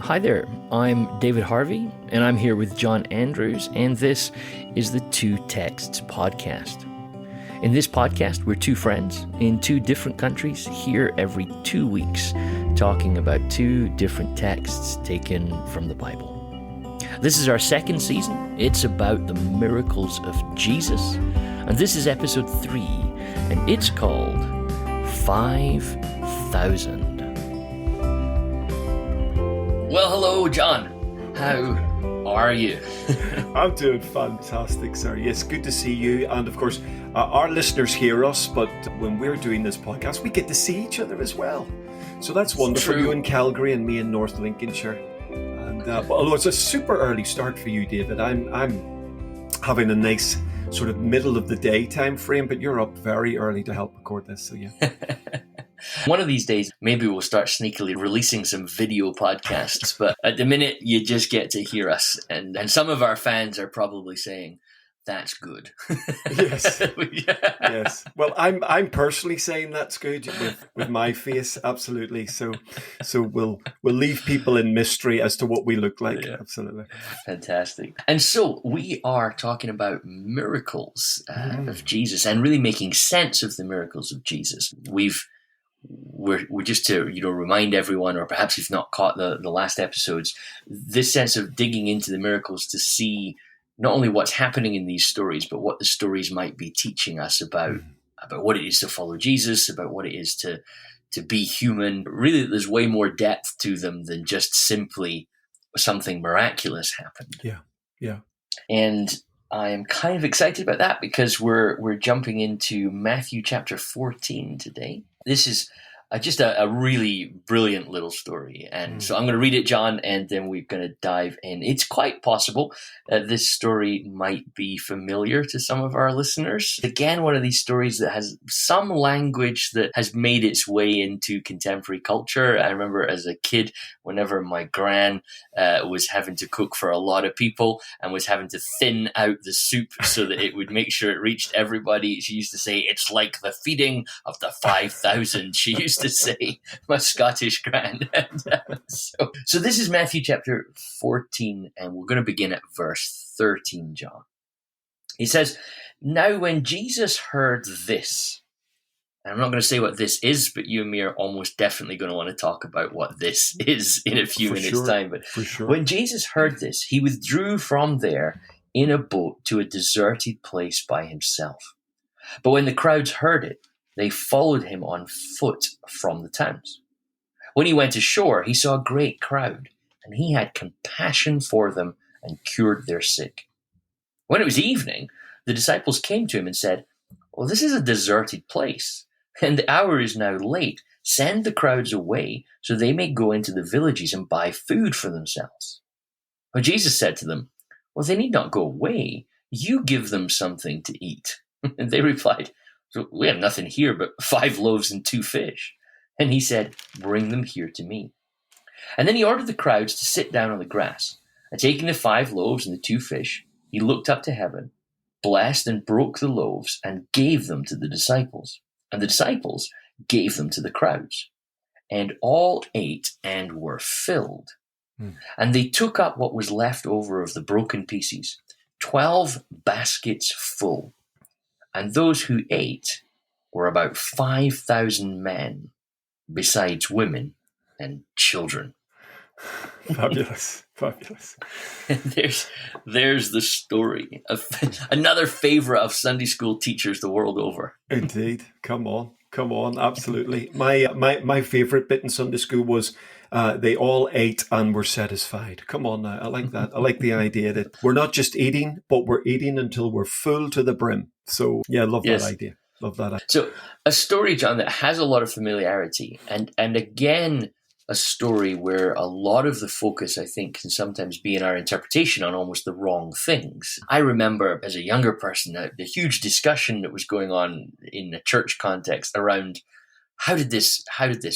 Hi there, I'm David Harvey, and I'm here with John Andrews, and this is the Two Texts podcast. In this podcast, we're two friends in two different countries here every 2 weeks, talking about two different texts taken from the Bible. This is our second season. It's about the miracles of Jesus, and this is episode 3, and it's called 5,000. Well, hello, John. How are you? I'm doing fantastic, sir. Yes, good to see you. And of course, our listeners hear us, but when we're doing this podcast, we get to see each other as well. So that's wonderful. True. You in Calgary and me in North Lincolnshire. And although it's a super early start for you, David, I'm having a nice sort of middle of the day time frame, but you're up very early to help record this. So yeah. One of these days, maybe we'll start sneakily releasing some video podcasts, but at the minute, you just get to hear us. And some of our fans are probably saying, that's good. Yes. Yes. Well, I'm personally saying that's good with my face, absolutely. So we'll leave people in mystery as to what we look like. Yeah. Absolutely. Fantastic. And so we are talking about miracles of Jesus and really making sense of the miracles of Jesus. We're just to remind everyone, or perhaps if not caught the last episodes, this sense of digging into the miracles to see not only what's happening in these stories, but what the stories might be teaching us about what it is to follow Jesus, about what it is to be human. Really, there's way more depth to them than just simply something miraculous happened. Yeah. And I am kind of excited about that because we're jumping into Matthew chapter 14 today. This is just a really brilliant little story. And so I'm going to read it, John, and then we're going to dive in. It's quite possible that this story might be familiar to some of our listeners. Again, one of these stories that has some language that has made its way into contemporary culture. I remember as a kid, whenever my gran was having to cook for a lot of people and was having to thin out the soup so that it would make sure it reached everybody, she used to say, it's like the feeding of the 5,000. She used to say, my Scottish gran. So this is Matthew chapter 14, and we're going to begin at verse 13, John. He says, now when Jesus heard this, and I'm not going to say what this is, but you and me are almost definitely going to want to talk about what this is in a few minutes' time. But when Jesus heard this, he withdrew from there in a boat to a deserted place by himself. But when the crowds heard it, they followed him on foot from the towns. When he went ashore, he saw a great crowd, and he had compassion for them and cured their sick. When it was evening, the disciples came to him and said, well, this is a deserted place, and the hour is now late. Send the crowds away so they may go into the villages and buy food for themselves. But Jesus said to them, well, they need not go away. You give them something to eat. And they replied, so we have nothing here but 5 loaves and 2 fish. And he said, bring them here to me. And then he ordered the crowds to sit down on the grass. And taking the 5 loaves and the 2 fish, he looked up to heaven, blessed and broke the loaves and gave them to the disciples. And the disciples gave them to the crowds. And all ate and were filled. And they took up what was left over of the broken pieces, 12 baskets full. And those who ate were about 5,000 men, besides women and children. Fabulous. There's the story. Another favorite of Sunday school teachers the world over. Indeed. Come on. Absolutely. My favorite bit in Sunday school was they all ate and were satisfied. Come on now. I like that. I like the idea that we're not just eating, but we're eating until we're full to the brim. So yeah, love that idea. So a story, John, that has a lot of familiarity and again, a story where a lot of the focus, I think, can sometimes be in our interpretation on almost the wrong things. I remember as a younger person, the huge discussion that was going on in the church context around how did this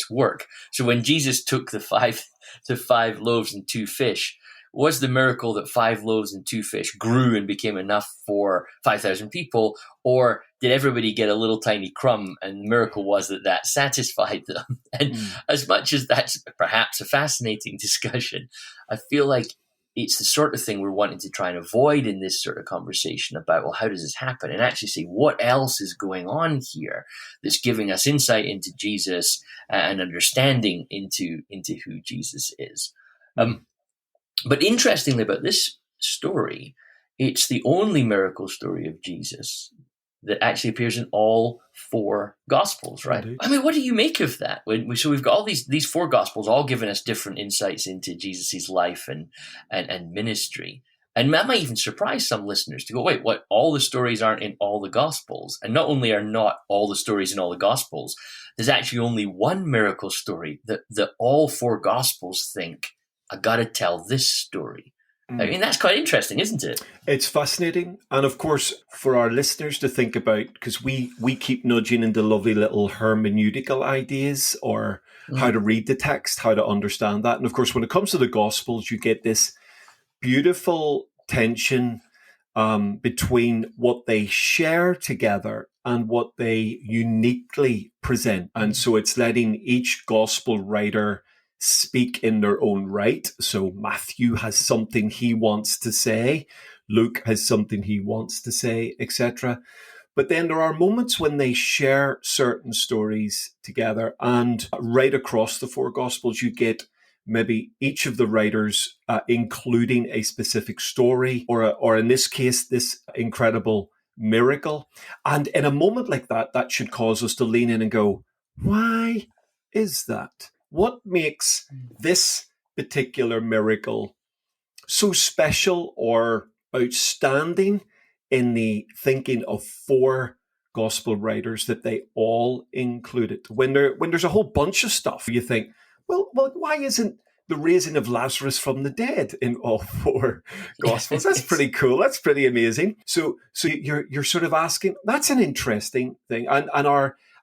work? So when Jesus took the 5 loaves and 2 fish, was the miracle that 5 loaves and 2 fish grew and became enough for 5,000 people, or did everybody get a little tiny crumb? And the miracle was that satisfied them. And as much as that's perhaps a fascinating discussion, I feel like it's the sort of thing we're wanting to try and avoid in this sort of conversation about, well, how does this happen? And actually say, what else is going on here that's giving us insight into Jesus and understanding into who Jesus is. But interestingly about this story, it's the only miracle story of Jesus that actually appears in all 4 Gospels, right? Indeed. I mean, what do you make of that? So we've got all these 4 Gospels all giving us different insights into Jesus' life and ministry. And that might even surprise some listeners to go, wait, what? All the stories aren't in all the Gospels. And not only are not all the stories in all the Gospels, there's actually only one miracle story that all 4 Gospels think, I got to tell this story. I mean, that's quite interesting, isn't it? It's fascinating. And of course, for our listeners to think about, because we keep nudging into lovely little hermeneutical ideas or how to read the text, how to understand that. And of course, when it comes to the Gospels, you get this beautiful tension between what they share together and what they uniquely present. And so it's letting each Gospel writer speak in their own right. So Matthew has something he wants to say, Luke has something he wants to say, etc. But then there are moments when they share certain stories together, and right across the 4 Gospels, you get maybe each of the writers including a specific story, or in this case, this incredible miracle. And in a moment like that, that should cause us to lean in and go, why is that? What makes this particular miracle so special or outstanding in the thinking of 4 Gospel writers that they all include it? When there's a whole bunch of stuff, you think, well, why isn't the raising of Lazarus from the dead in all 4 Gospels? That's pretty cool. That's pretty amazing. So you're sort of asking, that's an interesting thing. And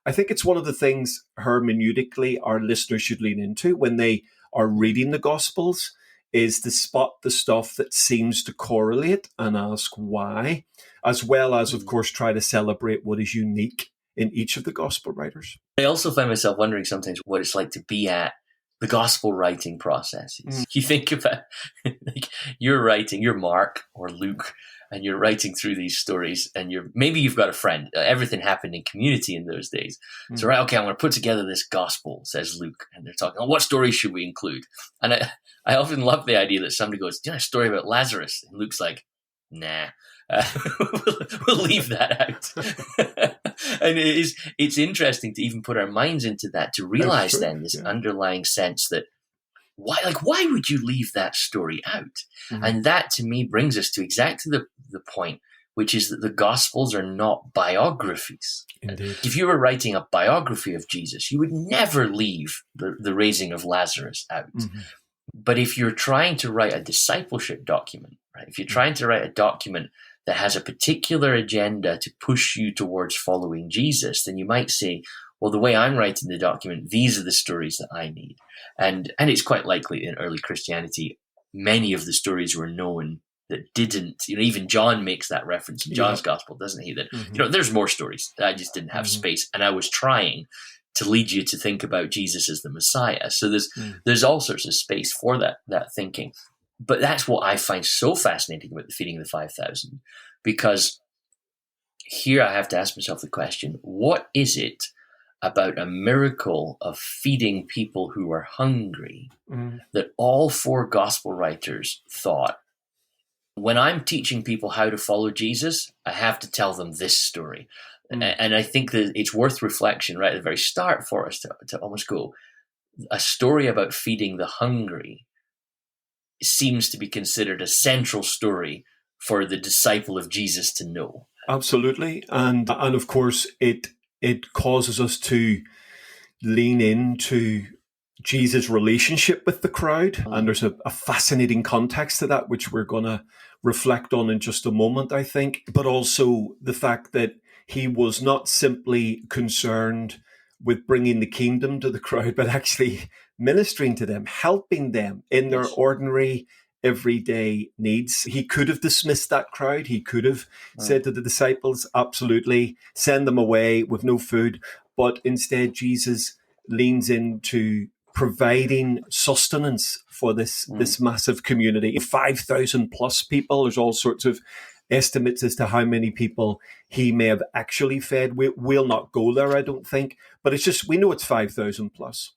I think it's one of the things hermeneutically our listeners should lean into when they are reading the Gospels, is to spot the stuff that seems to correlate and ask why, as well as, of course, try to celebrate what is unique in each of the Gospel writers. I also find myself wondering sometimes what it's like to be at the Gospel writing processes. You think about, like, you're Mark or Luke, and you're writing through these stories, and maybe you've got a friend. Everything happened in community in those days. So, right, okay, I'm going to put together this Gospel, says Luke, and they're talking, what stories should we include? And I often love the idea that somebody goes, do you know a story about Lazarus? And Luke's like, nah. We'll leave that out. And it's interesting to even put our minds into that, to realize this underlying sense that why would you leave that story out? And that to me brings us to exactly the point, which is that the Gospels are not biographies. Indeed. If you were writing a biography of Jesus, you would never leave the raising of Lazarus out. But if you're trying to write a discipleship document, right? If you're trying to write a document that has a particular agenda to push you towards following Jesus, then you might say, well, the way I'm writing the document, these are the stories that I need. And it's quite likely in early Christianity, many of the stories were known that didn't, even John makes that reference in John's Gospel, doesn't he? That, there's more stories. I just didn't have space. And I was trying to lead you to think about Jesus as the Messiah. So there's all sorts of space for that thinking. But that's what I find so fascinating about the feeding of the 5,000, because here I have to ask myself the question, what is it about a miracle of feeding people who are hungry that all 4 Gospel writers thought, when I'm teaching people how to follow Jesus, I have to tell them this story. And I think that it's worth reflection right at the very start for us to almost go, a story about feeding the hungry seems to be considered a central story for the disciple of Jesus to know. Absolutely. And of course, it causes us to lean into Jesus' relationship with the crowd. And there's a fascinating context to that, which we're going to reflect on in just a moment, I think. But also the fact that he was not simply concerned with bringing the kingdom to the crowd, but actually ministering to them, helping them in their ordinary, everyday needs. He could have dismissed that crowd. He could have said to the disciples, absolutely, send them away with no food. But instead, Jesus leans into providing sustenance for this massive community. 5,000 plus people. There's all sorts of estimates as to how many people he may have actually fed. We'll not go there, I don't think. But it's just, we know it's 5,000 plus.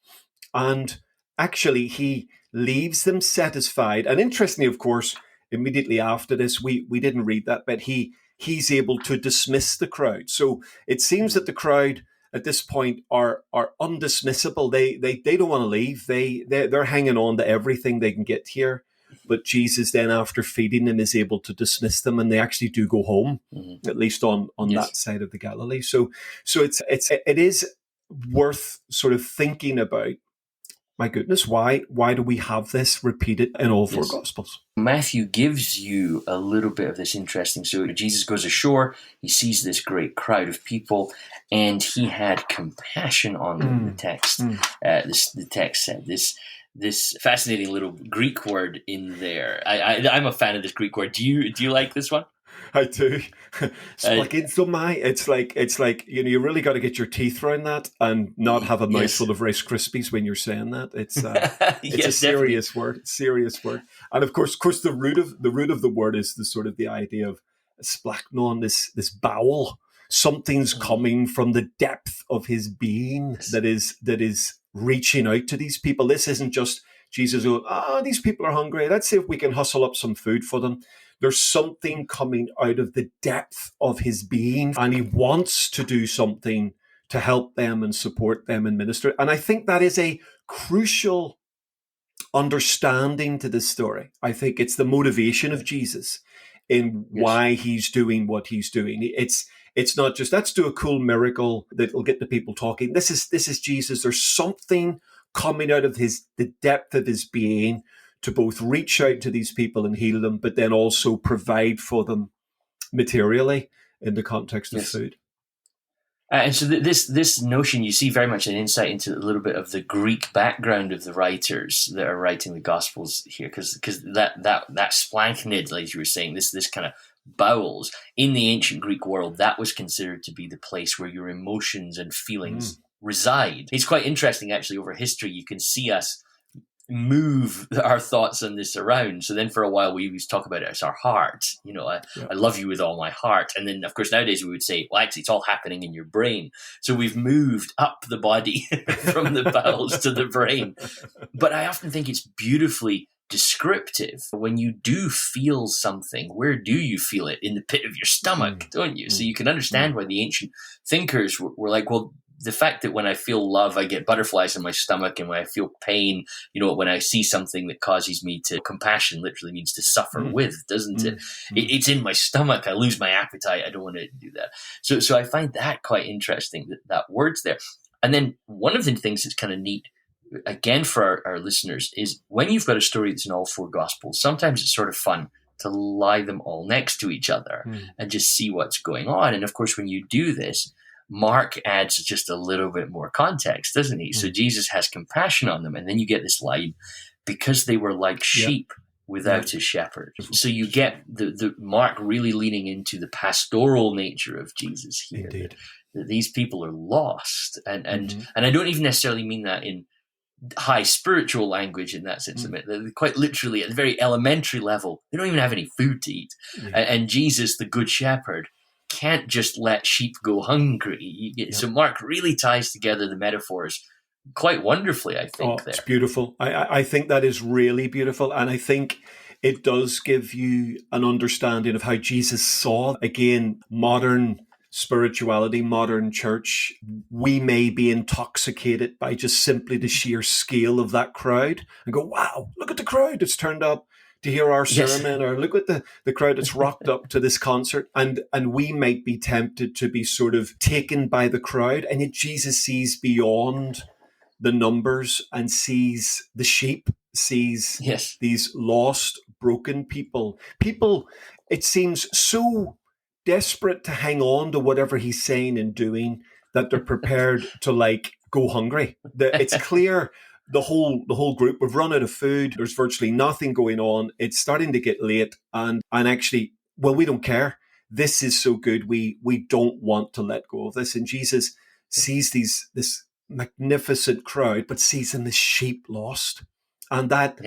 And actually, he leaves them satisfied. And interestingly, of course, immediately after this, we didn't read that, but he's able to dismiss the crowd. So it seems that the crowd at this point are undismissible. They don't want to leave. They're hanging on to everything they can get here. But Jesus then, after feeding them, is able to dismiss them, and they actually do go home, at least on that side of the Galilee. So it is worth sort of thinking about. My goodness, why do we have this repeated in all four Gospels? Matthew gives you a little bit of this interesting story. Jesus goes ashore, he sees this great crowd of people, and he had compassion on them, the text. The text said this fascinating little Greek word in there. I'm a fan of this Greek word. Do you like this one? I do. Splagizomai. It's like you really got to get your teeth around that and not have a mouthful of Rice Krispies when you're saying that. It's a serious word. Serious word. And of course, the root of the word is the sort of the idea of splachnon, this bowel. Something's coming from the depth of his being that is reaching out to these people. This isn't just Jesus going, these people are hungry. Let's see if we can hustle up some food for them. There's something coming out of the depth of his being, and he wants to do something to help them and support them and minister. And I think that is a crucial understanding to this story. I think it's the motivation of Jesus in why he's doing what he's doing. It's not just, let's do a cool miracle that will get the people talking. This is Jesus. There's something coming out of the depth of his being to both reach out to these people and heal them, but then also provide for them materially in the context of food. And so this notion, you see very much an insight into a little bit of the Greek background of the writers that are writing the Gospels here, because that splanchnid, like you were saying, this kind of bowels, in the ancient Greek world, that was considered to be the place where your emotions and feelings reside. It's quite interesting, actually, over history, you can see us move our thoughts on this around. So then for a while we always talk about it as our heart. I love you with all my heart. And then of course nowadays we would say, well, actually it's all happening in your brain. So we've moved up the body from the bowels to the brain. But I often think it's beautifully descriptive. When you do feel something, where do you feel it? In the pit of your stomach, don't you? So you can understand why the ancient thinkers were like, well, the fact that when I feel love, I get butterflies in my stomach, and when I feel pain, when I see something that causes me to, compassion literally means to suffer with, doesn't it? It's in my stomach. I lose my appetite. I don't want to do that. So I find that quite interesting, that word's there. And then one of the things that's kind of neat, again, for our listeners, is when you've got a story that's in all four Gospels, sometimes it's sort of fun to lie them all next to each other and just see what's going on. And of course, when you do this, Mark adds just a little bit more context, doesn't he? So Jesus has compassion on them. And then you get this line, because they were like sheep without a shepherd. So you get the Mark really leaning into the pastoral nature of Jesus here. Indeed. That these people are lost. And I don't even necessarily mean that in high spiritual language in that sense of it. They're quite literally, at the very elementary level, they don't even have any food to eat. And Jesus, the good shepherd, can't just let sheep go hungry. So Mark really ties together the metaphors quite wonderfully, I think. It's beautiful. I think that is really beautiful. And I think it does give you an understanding of how Jesus saw, again, modern spirituality, modern church. We may be intoxicated by just simply the sheer scale of that crowd and go, wow, look at the crowd that's turned up to hear our sermon, or look at the crowd that's rocked up to this concert. And we might be tempted to be sort of taken by the crowd. And yet Jesus sees beyond the numbers and sees the sheep, sees these lost, broken people. People, it seems, so desperate to hang on to whatever he's saying and doing that they're prepared to go hungry. It's clear the whole group, we've run out of food. There's virtually nothing going on. It's starting to get late, and actually, well, we don't care. This is so good. We don't want to let go of this. And Jesus sees this magnificent crowd, but sees in the sheep lost. And that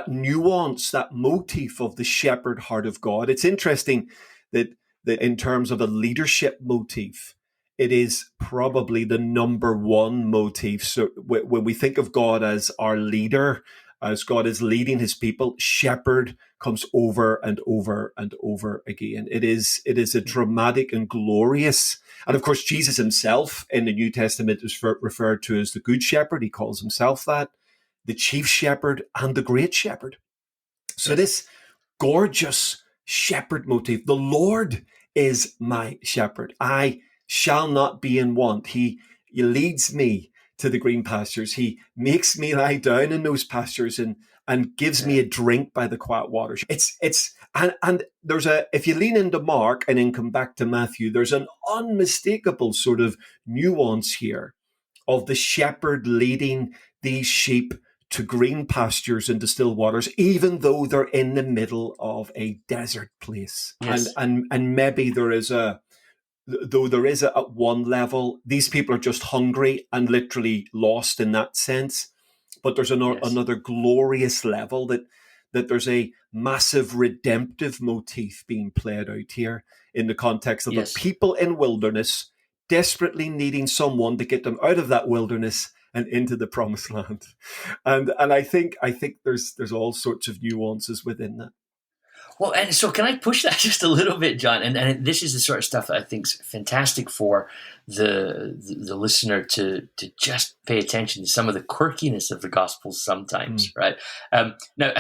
nuance, that motif of the shepherd heart of God. It's interesting that in terms of the leadership motif, it is probably the number one motif. So when we think of God as our leader, as God is leading his people, shepherd comes over and over and over again. It is a dramatic and glorious. And of course, Jesus himself in the New Testament is referred to as the Good Shepherd. He calls himself that, the chief shepherd and the great shepherd. So this gorgeous shepherd motif, the Lord is my shepherd. I shall not be in want. He leads me to the green pastures. He makes me lie down in those pastures and gives me a drink by the quiet waters. And there's if you lean into Mark and then come back to Matthew, there's an unmistakable sort of nuance here of the shepherd leading these sheep to green pastures and to still waters, even though they're in the middle of a desert place. Yes. And maybe there is at one level, these people are just hungry and literally lost in that sense. But there's another glorious level that there's a massive redemptive motif being played out here in the context of the people in wilderness desperately needing someone to get them out of that wilderness and into the promised land. And I think there's all sorts of nuances within that. Well, and so can I push that just a little bit, John? And this is the sort of stuff that I think is fantastic for the listener to just pay attention to some of the quirkiness of the Gospels sometimes, right? Now,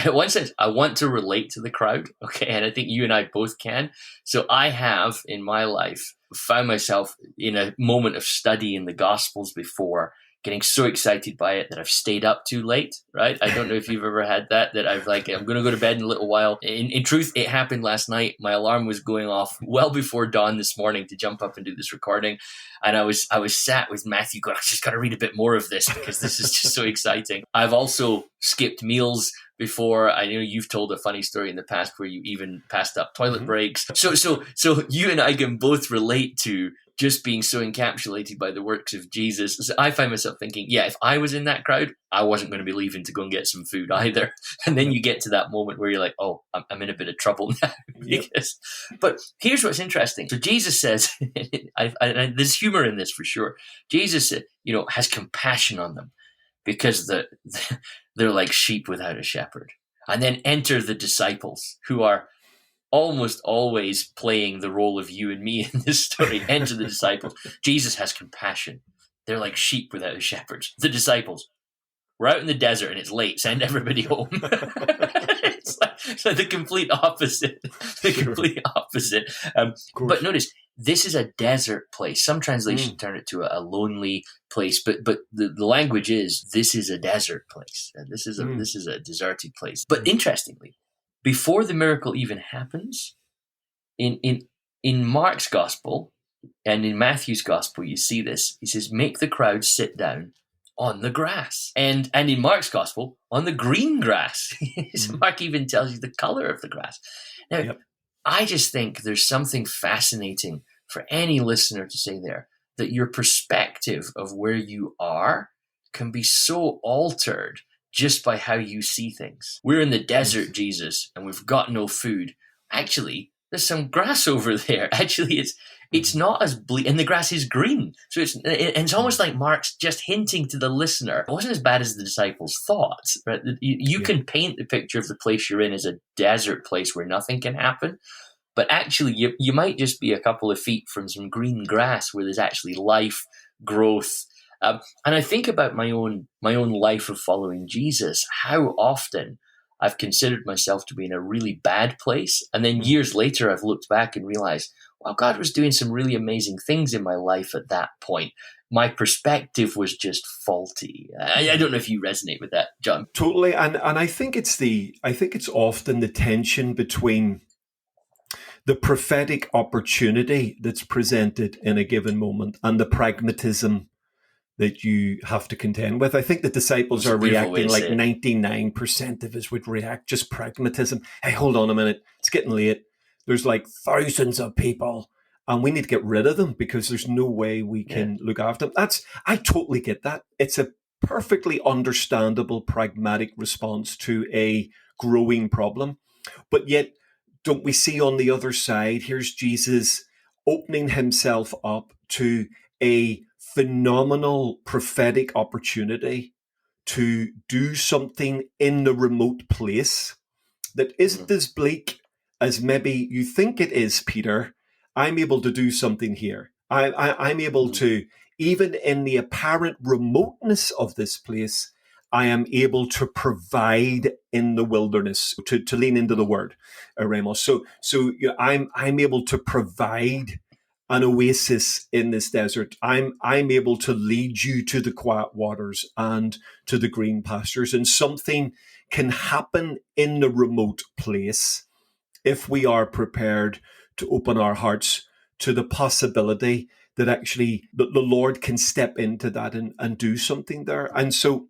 in one sense, I want to relate to the crowd, okay? And I think you and I both can. So I have, in my life, found myself in a moment of study in the Gospels before, getting so excited by it that I've stayed up too late, right? I don't know if you've ever had that I've I'm going to go to bed in a little while. In truth, it happened last night. My alarm was going off well before dawn this morning to jump up and do this recording. And I was sat with Matthew going, I just got to read a bit more of this because this is just so exciting. I've also skipped meals before. I know you've told a funny story in the past where you even passed up toilet breaks. So you and I can both relate to just being so encapsulated by the works of Jesus. So I find myself thinking, if I was in that crowd, I wasn't going to be leaving to go and get some food either. And then you get to that moment where you're like, oh, I'm in a bit of trouble now. But here's what's interesting. So Jesus says, and there's humor in this for sure. Jesus, has compassion on them because they're like sheep without a shepherd. And then enter the disciples who are almost always playing the role of you and me in this story. Enter the disciples. Jesus has compassion. They're like sheep without a shepherd. The disciples, we're out in the desert and it's late. Send everybody home. It's like the complete opposite. Complete opposite. But notice, this is a desert place. Some translations turn it to a lonely place, but the language is, this is a desert place. And this is a deserted place. But interestingly, before the miracle even happens, in Mark's gospel and in Matthew's gospel, you see this. He says, make the crowd sit down on the grass. And in Mark's gospel, on the green grass. Mark even tells you the color of the grass. Now, I just think there's something fascinating for any listener to say there, that your perspective of where you are can be so altered just by how you see things. We're in the desert, Jesus, and we've got no food. Actually, there's some grass over there. Actually, it's not as bleak, and the grass is green. So it's almost like Mark's just hinting to the listener, it wasn't as bad as the disciples thought. Right? You can paint the picture of the place you're in as a desert place where nothing can happen, but actually you might just be a couple of feet from some green grass where there's actually life, growth. And I think about my own life of following Jesus, how often I've considered myself to be in a really bad place. And then years later, I've looked back and realized, wow, God was doing some really amazing things in my life at that point. My perspective was just faulty. I don't know if you resonate with that, John. Totally. And I think it's often the tension between the prophetic opportunity that's presented in a given moment and the pragmatism that you have to contend with. I think the disciples It's a are beautiful way reacting to like say it. 99% of us would react, just pragmatism. Hey, hold on a minute. It's getting late. There's like thousands of people and we need to get rid of them because there's no way we Yeah. can look after them. I totally get that. It's a perfectly understandable, pragmatic response to a growing problem. But yet, don't we see on the other side, here's Jesus opening himself up to a phenomenal prophetic opportunity to do something in the remote place that isn't as bleak as maybe you think it is, Peter. I'm able to do something here. I'm able to, even in the apparent remoteness of this place, I am able to provide in the wilderness, to lean into the word, Ramos. So I'm able to provide an oasis in this desert. I'm able to lead you to the quiet waters and to the green pastures, and something can happen in the remote place if we are prepared to open our hearts to the possibility that actually the Lord can step into that and do something there. And so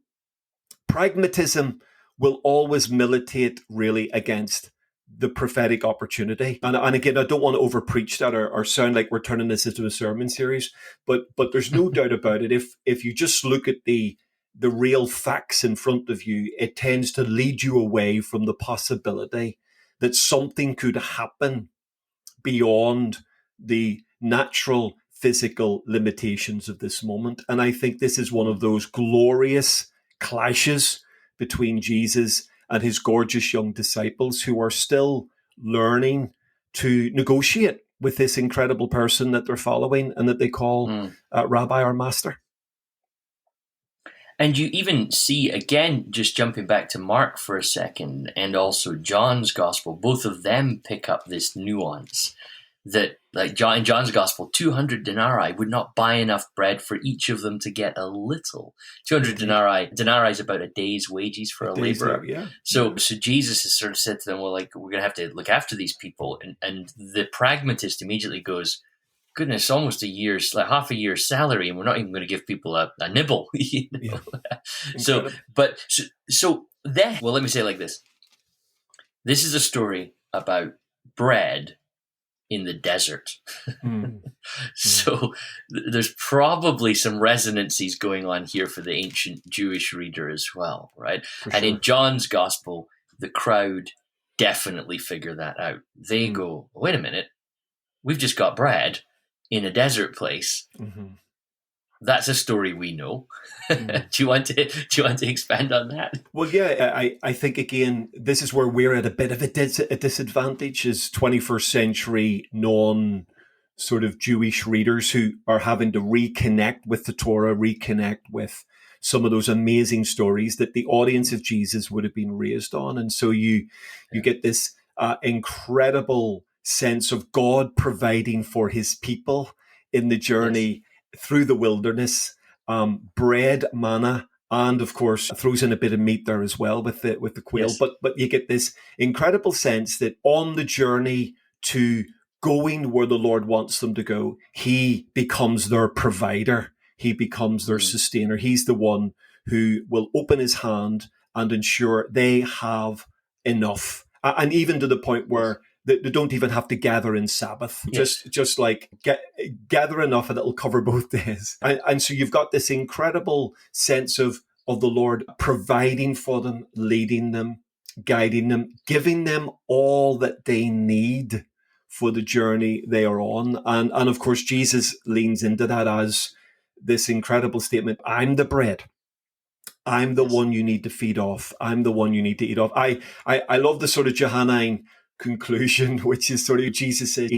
pragmatism will always militate really against the prophetic opportunity. And again, I don't want to overpreach that or sound like we're turning this into a sermon series, but there's no doubt about it. If you just look at the real facts in front of you, it tends to lead you away from the possibility that something could happen beyond the natural physical limitations of this moment. And I think this is one of those glorious clashes between Jesus and his gorgeous young disciples who are still learning to negotiate with this incredible person that they're following and that they call Rabbi or Master. And you even see, again, just jumping back to Mark for a second, and also John's Gospel, both of them pick up this nuance that, like in John's Gospel, 200 denarii would not buy enough bread for each of them to get a little. 200 denarii is about a day's wages for a laborer. Yeah. So Jesus has sort of said to them, well, like, we're going to have to look after these people. And the pragmatist immediately goes, goodness, almost a year's, like half a year's salary, and we're not even going to give people a nibble. You know? Yeah. So then, well, let me say it like this. This is a story about bread in the desert. So there's probably some resonances going on here for the ancient Jewish reader as well, right? And in John's Gospel, the crowd definitely figure that out. They go, wait a minute, we've just got bread in a desert place. That's a story we know. Do you want to expand on that? Well, yeah, I think again, this is where we're at a bit of a disadvantage as 21st century sort of Jewish readers who are having to reconnect with the Torah, reconnect with some of those amazing stories that the audience of Jesus would have been raised on. And so you get this incredible sense of God providing for his people in the journey through the wilderness, bread, manna, and of course throws in a bit of meat there as well with the quail. Yes. But you get this incredible sense that on the journey to going where the Lord wants them to go, he becomes their provider. He becomes their sustainer. He's the one who will open his hand and ensure they have enough. And even to the point where they don't even have to gather in Sabbath. Just like gather enough and it'll cover both days. And so you've got this incredible sense of the Lord providing for them, leading them, guiding them, giving them all that they need for the journey they are on. And of course, Jesus leans into that as this incredible statement, I'm the bread. I'm the one you need to feed off. I'm the one you need to eat off. I love the sort of Johannine conclusion, which is sort of Jesus says,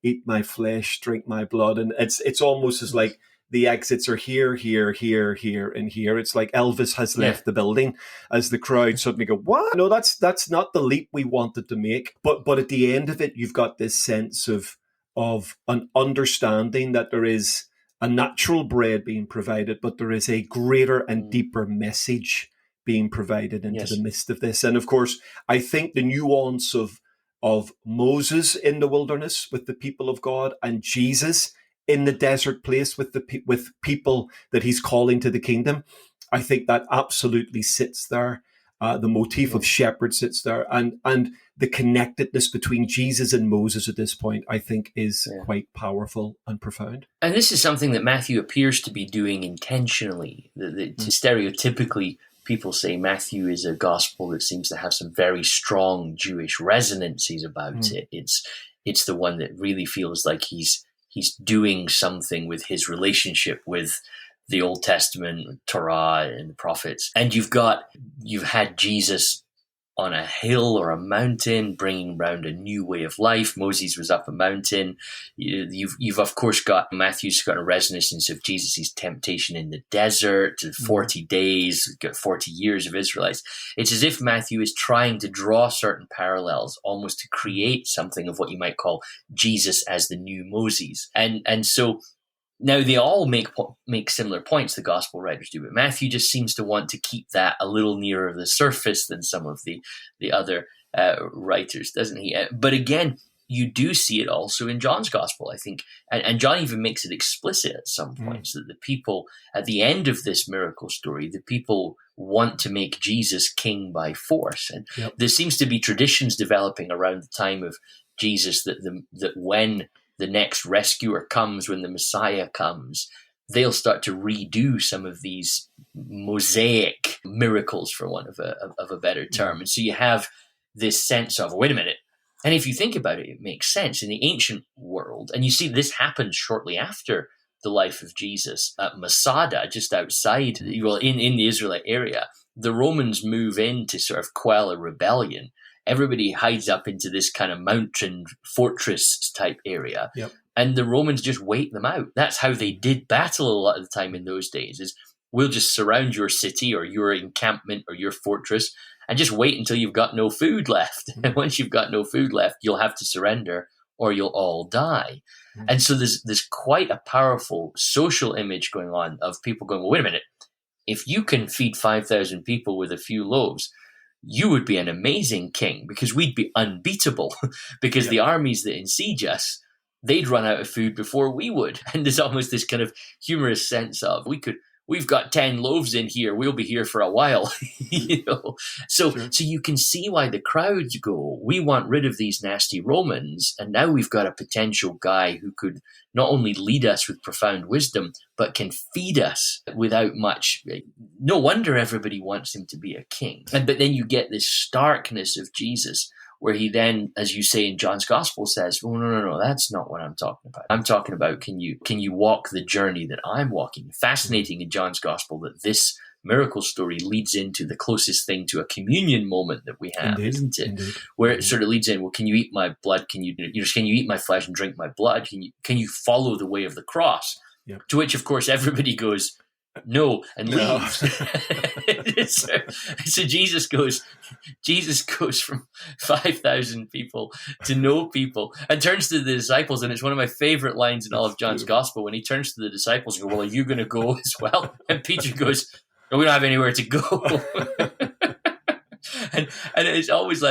eat my flesh, drink my blood. And it's almost as like the exits are here, here, here, here, and here. It's like Elvis has left the building as the crowd suddenly go, what? No, that's not the leap we wanted to make. But at the end of it, you've got this sense of an understanding that there is a natural bread being provided, but there is a greater and deeper message being provided into the midst of this. And of course, I think the nuance of Moses in the wilderness with the people of God and Jesus in the desert place with with people that he's calling to the kingdom. I think that absolutely sits there. The motif of shepherd sits there, and the connectedness between Jesus and Moses at this point, I think, is quite powerful and profound. And this is something that Matthew appears to be doing intentionally. Stereotypically, people say Matthew is a gospel that seems to have some very strong Jewish resonances about it. It's the one that really feels like he's doing something with his relationship with the Old Testament, Torah, and the prophets. And you've had Jesus on a hill or a mountain, bringing around a new way of life. Moses was up a mountain. You've of course got Matthew's got a resonance of Jesus' temptation in the desert, 40 days, got 40 years of Israelites. It's as if Matthew is trying to draw certain parallels, almost to create something of what you might call Jesus as the new Moses. And so now they all make similar points, the gospel writers do, but Matthew just seems to want to keep that a little nearer the surface than some of the other writers, doesn't he? But again, you do see it also in John's gospel, I think, and John even makes it explicit at some points that the people at the end of this miracle story, the people want to make Jesus king by force, and there seems to be traditions developing around the time of Jesus that when the next rescuer comes, when the Messiah comes, they'll start to redo some of these mosaic miracles, for want of a better term. And so you have this sense of, wait a minute. And if you think about it, it makes sense. In the ancient world, and you see this happens shortly after the life of Jesus, at Masada, just outside, well, in the Israelite area, the Romans move in to sort of quell a rebellion. Everybody hides up into this kind of mountain fortress type area. And the Romans just wait them out. That's how they did battle a lot of the time in those days, is we'll just surround your city or your encampment or your fortress and just wait until you've got no food left. And once you've got no food left, you'll have to surrender or you'll all die. And so there's quite a powerful social image going on of people going, well, wait a minute. If you can feed 5,000 people with a few loaves, you would be an amazing king, because we'd be unbeatable because the armies that besiege us, they'd run out of food before we would. And there's almost this kind of humorous sense of we've got 10 loaves in here. We'll be here for a while, So you can see why the crowds go, we want rid of these nasty Romans. And now we've got a potential guy who could not only lead us with profound wisdom, but can feed us without much. No wonder everybody wants him to be a king. But then you get this starkness of Jesus, where he then, as you say in John's gospel, says, "Oh, no, that's not what I'm talking about. I'm talking about, can you walk the journey that I'm walking?" Fascinating in John's gospel that this miracle story leads into the closest thing to a communion moment that we have, isn't it? Indeed. Where it sort of leads in, well, can you eat my blood? Can you eat my flesh and drink my blood? Can you follow the way of the cross? Yep. To which, of course, everybody goes, no, and leaves. So Jesus goes from 5,000 people to no people and turns to the disciples. And it's one of my favorite lines in all of John's gospel, when he turns to the disciples and goes, well, are you going to go as well? And Peter goes, no, we don't have anywhere to go. And it's always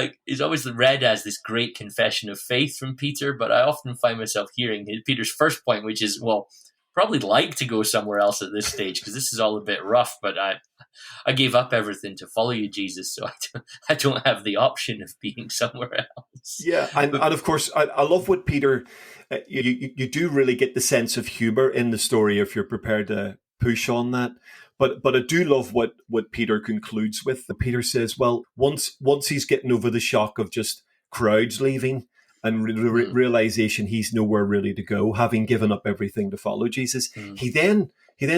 read as this great confession of faith from Peter. But I often find myself hearing Peter's first point, which is, well, probably like to go somewhere else at this stage because this is all a bit rough, but I gave up everything to follow you, Jesus, so I don't have the option of being somewhere else. Yeah, and of course, I love what Peter, you do really get the sense of humor in the story if you're prepared to push on that. But I do love what Peter concludes with. Peter says, well, once he's getting over the shock of just crowds leaving, and realization he's nowhere really to go, having given up everything to follow Jesus. He then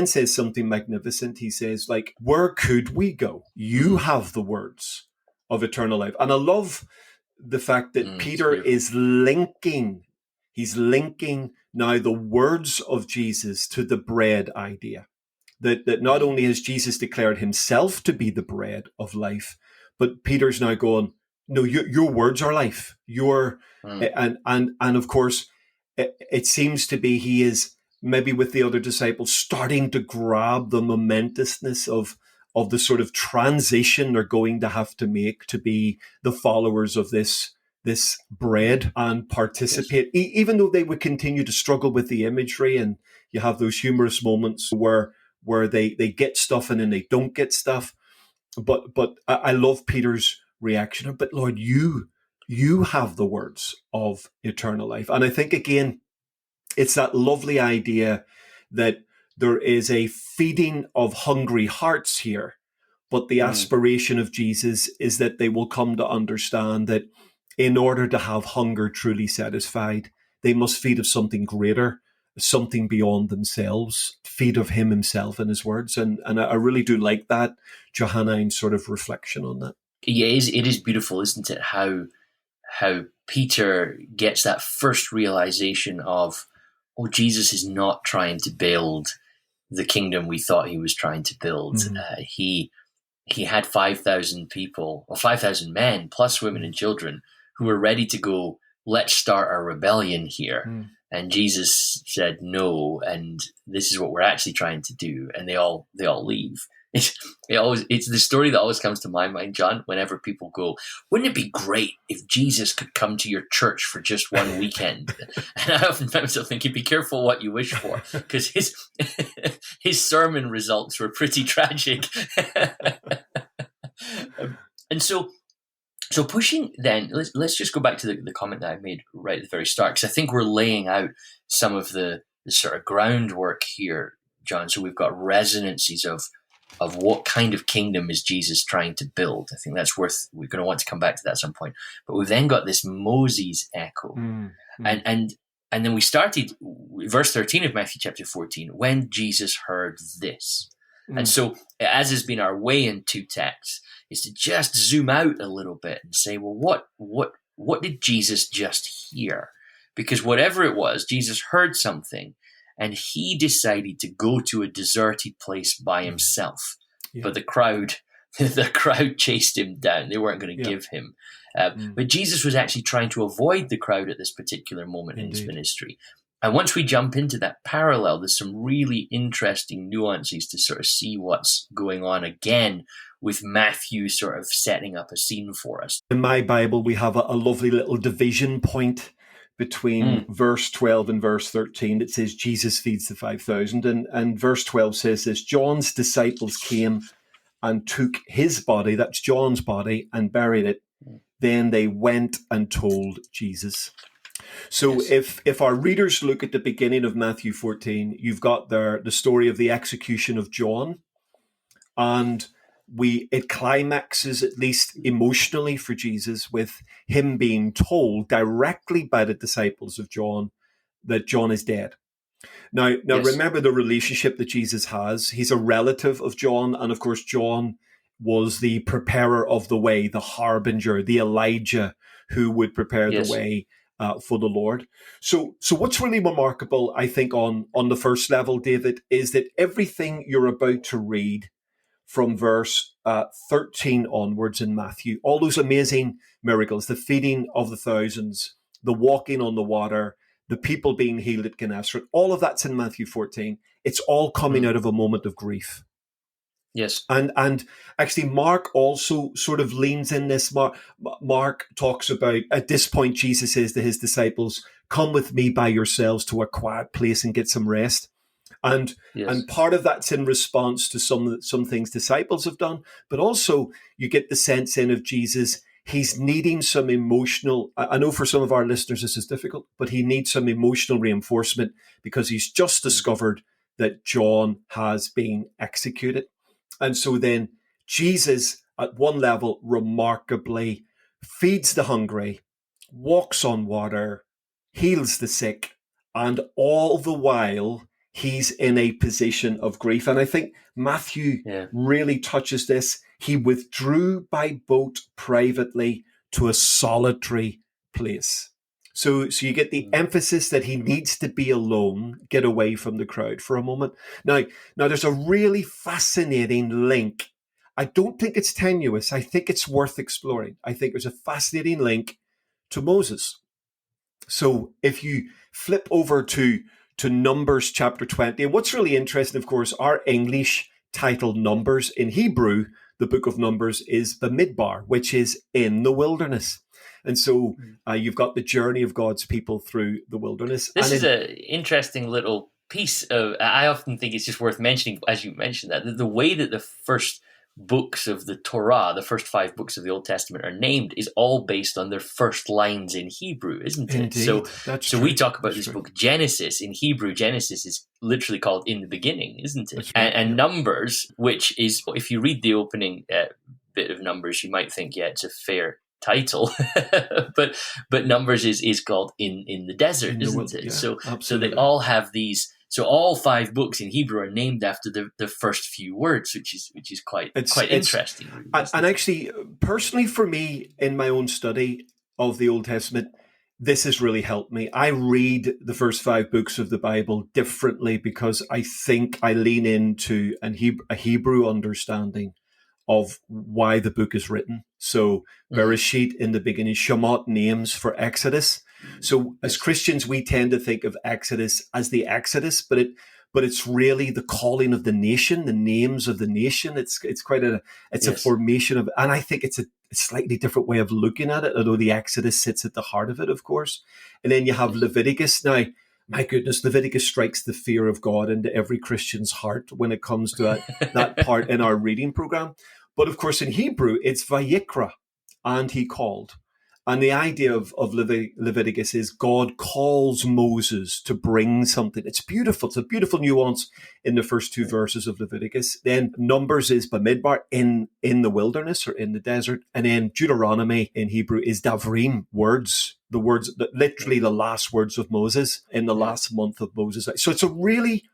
says something magnificent. He says, like, where could we go? You have the words of eternal life. And I love the fact that Peter is linking now the words of Jesus to the bread idea. That not only has Jesus declared himself to be the bread of life, but Peter's now going, no, your words are life. And of course, it seems to be he is maybe with the other disciples starting to grab the momentousness of the sort of transition they're going to have to make to be the followers of this this bread and participate, even though they would continue to struggle with the imagery. And you have those humorous moments where they get stuff and then they don't get stuff. But I love Peter's reaction. But Lord, you have the words of eternal life. And I think, again, it's that lovely idea that there is a feeding of hungry hearts here. But the aspiration of Jesus is that they will come to understand that in order to have hunger truly satisfied, they must feed of something greater, something beyond themselves, feed of him himself and his words. And I really do like that Johannine sort of reflection on that. Yeah, it is beautiful, isn't it? How Peter gets that first realization of, oh, Jesus is not trying to build the kingdom we thought he was trying to build. Mm-hmm. He had 5,000 people, or 5,000 men, plus women and children, who were ready to go, let's start a rebellion here. And Jesus said no, and this is what we're actually trying to do. And they all leave. It's the story that always comes to my mind, John, whenever people go, wouldn't it be great if Jesus could come to your church for just one weekend? And I often find myself thinking, be careful what you wish for, because his sermon results were pretty tragic. And so pushing then, let's just go back to the comment that I made right at the very start, because I think we're laying out some of the sort of groundwork here, John. So we've got resonances of what kind of kingdom is Jesus trying to build. I think that's we're going to want to come back to that at some point. But we've then got this Moses echo. And then we started verse 13 of Matthew chapter 14, when Jesus heard this. And so, as has been our way in two texts, is to just zoom out a little bit and say, well, what did Jesus just hear? Because whatever it was, Jesus heard something, and he decided to go to a deserted place by himself. Yeah. But the crowd chased him down. They weren't going to give him. But Jesus was actually trying to avoid the crowd at this particular moment in his ministry. And once we jump into that parallel, there's some really interesting nuances to sort of see what's going on again with Matthew sort of setting up a scene for us. In my Bible, we have a lovely little division point between verse 12 and verse 13. It says Jesus feeds the 5,000. And verse 12 says this, John's disciples came and took his body, that's John's body, and buried it. Then they went and told Jesus. So if our readers look at the beginning of Matthew 14, you've got there the story of the execution of John, and it climaxes, at least emotionally for Jesus, with him being told directly by the disciples of John that John is dead. Now remember the relationship that Jesus has. He's a relative of John, and of course John was the preparer of the way, the harbinger, the Elijah who would prepare the way for the Lord. So what's really remarkable, I think, on the first level, David, is that everything you're about to read from verse 13 onwards in Matthew, all those amazing miracles, the feeding of the thousands, the walking on the water, the people being healed at Gennesaret, all of that's in Matthew 14. It's all coming out of a moment of grief. Yes. And actually, Mark also sort of leans in this. Mark talks about, at this point, Jesus says to his disciples, come with me by yourselves to a quiet place and get some rest. And part of that's in response to some things disciples have done, but also you get the sense in of Jesus, he's needing some emotional, I know for some of our listeners this is difficult, but he needs some emotional reinforcement because he's just discovered that John has been executed. And so then Jesus, at one level, remarkably feeds the hungry, walks on water, heals the sick, and all the while he's in a position of grief. And I think Matthew really touches this. He withdrew by boat privately to a solitary place. So you get the emphasis that he needs to be alone, get away from the crowd for a moment. Now there's a really fascinating link. I don't think it's tenuous. I think it's worth exploring. I think there's a fascinating link to Moses. So if you flip over to Numbers chapter 20, and what's really interesting, of course, our English title Numbers, in Hebrew, the book of Numbers is the Midbar, which is in the wilderness. And so you've got the journey of God's people through the wilderness. This is an interesting little piece of, I often think it's just worth mentioning, as you mentioned, that the way that the first books of the Torah, the first 5 books of the Old Testament, are named is all based on their first lines in Hebrew, isn't it? Indeed, so we talk about this book Genesis. In Hebrew, Genesis is literally called "in the beginning," isn't it? Right, and Numbers, which is, if you read the opening bit of Numbers, you might think, yeah, it's a fair title, but Numbers is called "in the desert," isn't it? Yeah, so they all have these. So all 5 books in Hebrew are named after the first few words, which is quite interesting. Really, and actually, personally, for me, in my own study of the Old Testament, this has really helped me. I read the first 5 books of the Bible differently because I think I lean into a Hebrew understanding of why the book is written. So Bereshit in the beginning, Shemot, names for Exodus. So as Christians, we tend to think of Exodus as the Exodus, but it's really the calling of the nation, the names of the nation. It's quite a formation of, and I think it's a slightly different way of looking at it, although the Exodus sits at the heart of it, of course. And then you have Leviticus. Now, my goodness, Leviticus strikes the fear of God into every Christian's heart when it comes to that part in our reading program. But of course, in Hebrew, it's Vayikra, and he called. And the idea of Leviticus is God calls Moses to bring something. It's beautiful. It's a beautiful nuance in the first 2 verses of Leviticus. Then Numbers is Bamidbar, in the wilderness or in the desert. And then Deuteronomy in Hebrew is Davrim, words, literally the last words of Moses in the last month of Moses. So it's a really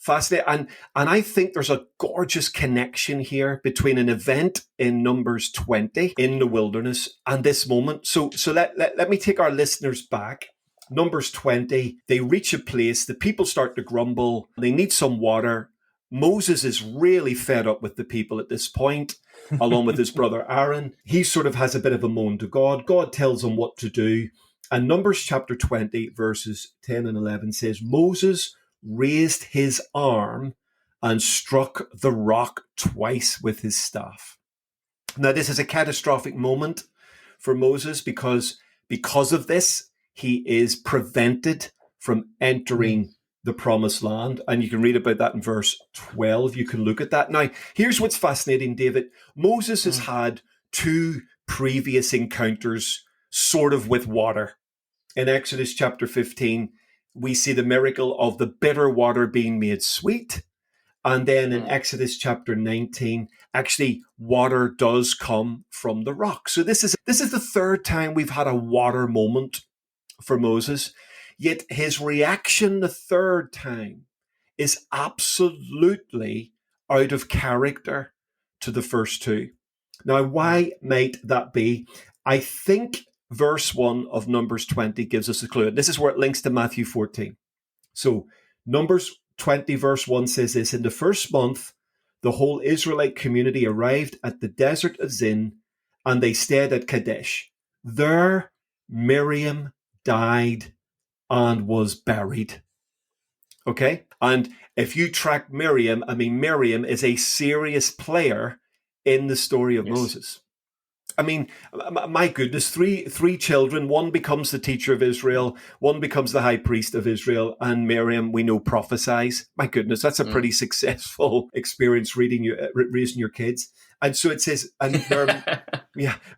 fascinating. And I think there's a gorgeous connection here between an event in Numbers 20 in the wilderness and this moment. So let me take our listeners back. Numbers 20, they reach a place, the people start to grumble, they need some water. Moses is really fed up with the people at this point, along with his brother Aaron. He sort of has a bit of a moan to God. God tells him what to do. And Numbers chapter 20, verses 10 and 11 says, Moses raised his arm and struck the rock twice with his staff. Now, this is a catastrophic moment for Moses because of this, he is prevented from entering the promised land. And you can read about that in verse 12. You can look at that. Now, here's what's fascinating, David. Moses has had 2 previous encounters sort of with water. In Exodus chapter 15, we see the miracle of the bitter water being made sweet. And then in Exodus chapter 19, actually water does come from the rock. So this is the 3rd time we've had a water moment for Moses. Yet his reaction the 3rd time is absolutely out of character to the first 2. Now, why might that be? I think verse 1 of Numbers 20 gives us a clue. This is where it links to Matthew 14. So Numbers 20 verse 1 says this: in the first month, the whole Israelite community arrived at the desert of Zin, and they stayed at Kadesh. There, Miriam died and was buried. Okay? And if you track Miriam, Miriam is a serious player in the story of Moses. I mean, my goodness, three children. One becomes the teacher of Israel. One becomes the high priest of Israel. And Miriam, we know, prophesies. My goodness, that's a pretty successful experience raising your kids. And so it says,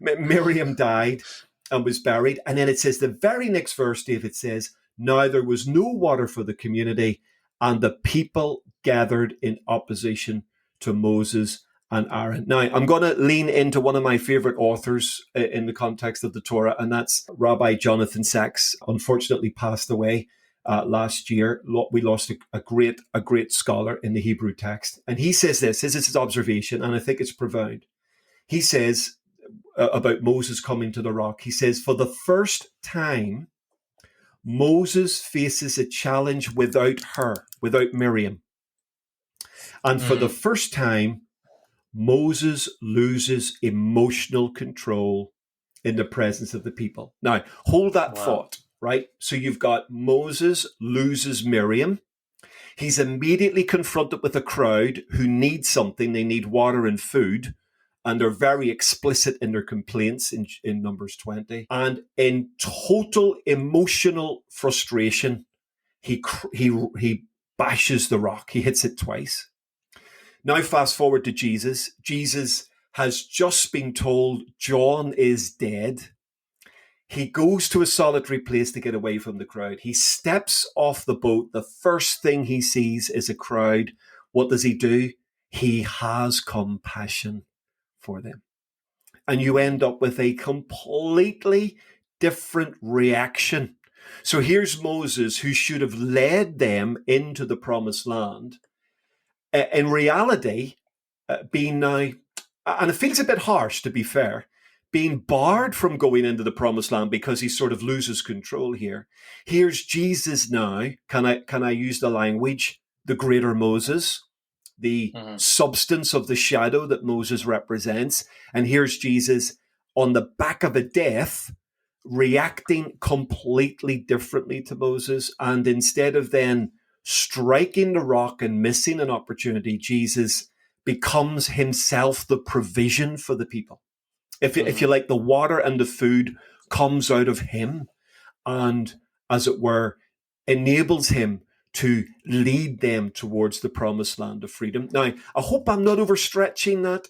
Miriam died and was buried. And then it says, the very next verse, David says, now there was no water for the community, and the people gathered in opposition to Moses and Aaron. Now, I'm going to lean into one of my favorite authors in the context of the Torah, and that's Rabbi Jonathan Sacks. Unfortunately passed away last year. We lost a great scholar in the Hebrew text. And he says this is his observation, and I think it's profound. He says about Moses coming to the rock, he says, for the first time, Moses faces a challenge without Miriam. And for the first time, Moses loses emotional control in the presence of the people. Now, hold that thought, right? So you've got Moses loses Miriam. He's immediately confronted with a crowd who need something. They need water and food. and they're very explicit in their complaints in Numbers 20. And in total emotional frustration, he bashes the rock. He hits it twice. Now fast forward to Jesus. Jesus has just been told John is dead. He goes to a solitary place to get away from the crowd. He steps off the boat. The first thing he sees is a crowd. What does he do? He has compassion for them. And you end up with a completely different reaction. So here's Moses, who should have led them into the promised land. In reality, being now, and it feels a bit harsh to be fair, being barred from going into the promised land because he sort of loses control here. Here's Jesus now, can I use the language, the greater Moses, the substance of the shadow that Moses represents. And here's Jesus on the back of a death, reacting completely differently to Moses. And instead of then striking the rock and missing an opportunity, Jesus becomes himself the provision for the people. If you like, the water and the food comes out of him and, as it were, enables him to lead them towards the promised land of freedom. Now, I hope I'm not overstretching that.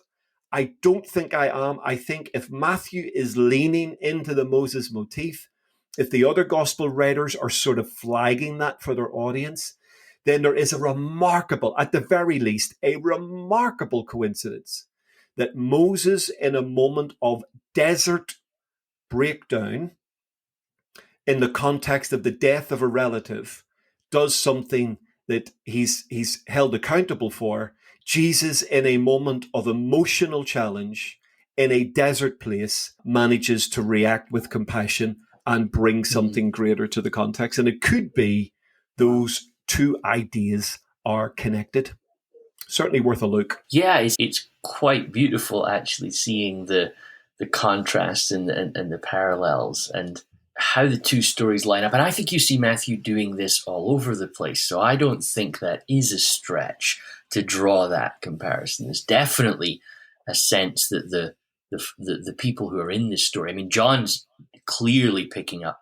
I don't think I am. I think if Matthew is leaning into the Moses motif, if the other gospel writers are sort of flagging that for their audience, then there is a remarkable, at the very least, a remarkable coincidence that Moses, in a moment of desert breakdown, in the context of the death of a relative, does something that he's held accountable for. Jesus, in a moment of emotional challenge, in a desert place, manages to react with compassion and bring something greater to the context. And it could be those two ideas are connected. Certainly worth a look. Yeah, it's quite beautiful actually seeing the contrast and the parallels and how the two stories line up. And I think you see Matthew doing this all over the place. So I don't think that is a stretch to draw that comparison. There's definitely a sense that the people who are in this story, I mean, John's clearly picking up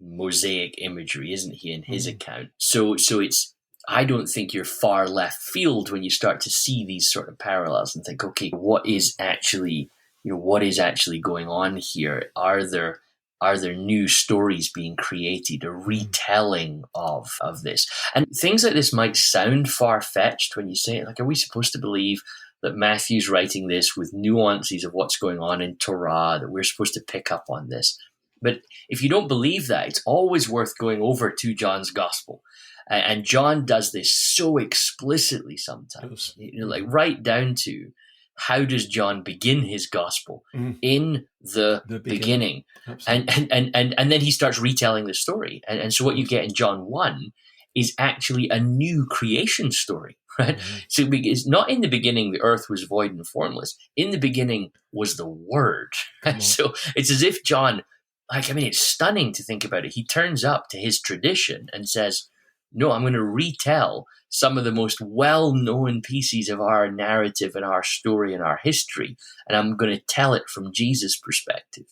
Mosaic imagery, isn't he, in his account? So it's, I don't think you're far left field when you start to see these sort of parallels and think, okay, what is actually going on here? Are there new stories being created, a retelling of this? And things like this might sound far-fetched when you say it. Like, are we supposed to believe that Matthew's writing this with nuances of what's going on in Torah, that we're supposed to pick up on this? But if you don't believe that, it's always worth going over to John's gospel. And John does this so explicitly sometimes, like right down to, how does John begin his gospel? In the beginning. And then he starts retelling the story. And so what you get in John 1 is actually a new creation story, right? So it's not in the beginning the earth was void and formless. In the beginning was the Word. So it's as if John, it's stunning to think about it. He turns up to his tradition and says, no, I'm going to retell some of the most well-known pieces of our narrative and our story and our history, and I'm going to tell it from Jesus' perspective.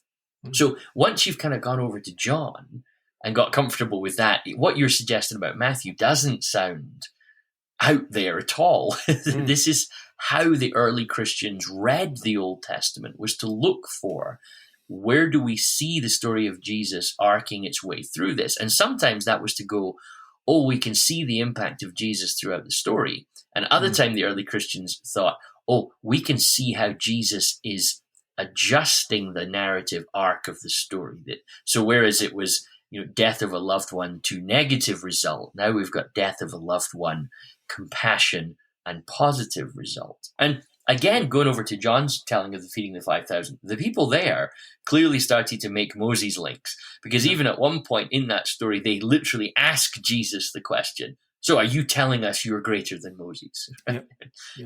So once you've kind of gone over to John and got comfortable with that, what you're suggesting about Matthew doesn't sound out there at all. This is how the early Christians read the Old Testament, was to look for, where do we see the story of Jesus arcing its way through this? And sometimes that was to go, oh, we can see the impact of Jesus throughout the story. And other time the early Christians thought, oh, we can see how Jesus is adjusting the narrative arc of the story. So whereas it was, death of a loved one to negative result, now we've got death of a loved one, compassion and positive result. And again, going over to John's telling of the feeding of the 5,000, the people there clearly started to make Moses links, because even at one point in that story, they literally ask Jesus the question, so are you telling us you're greater than Moses? Yeah.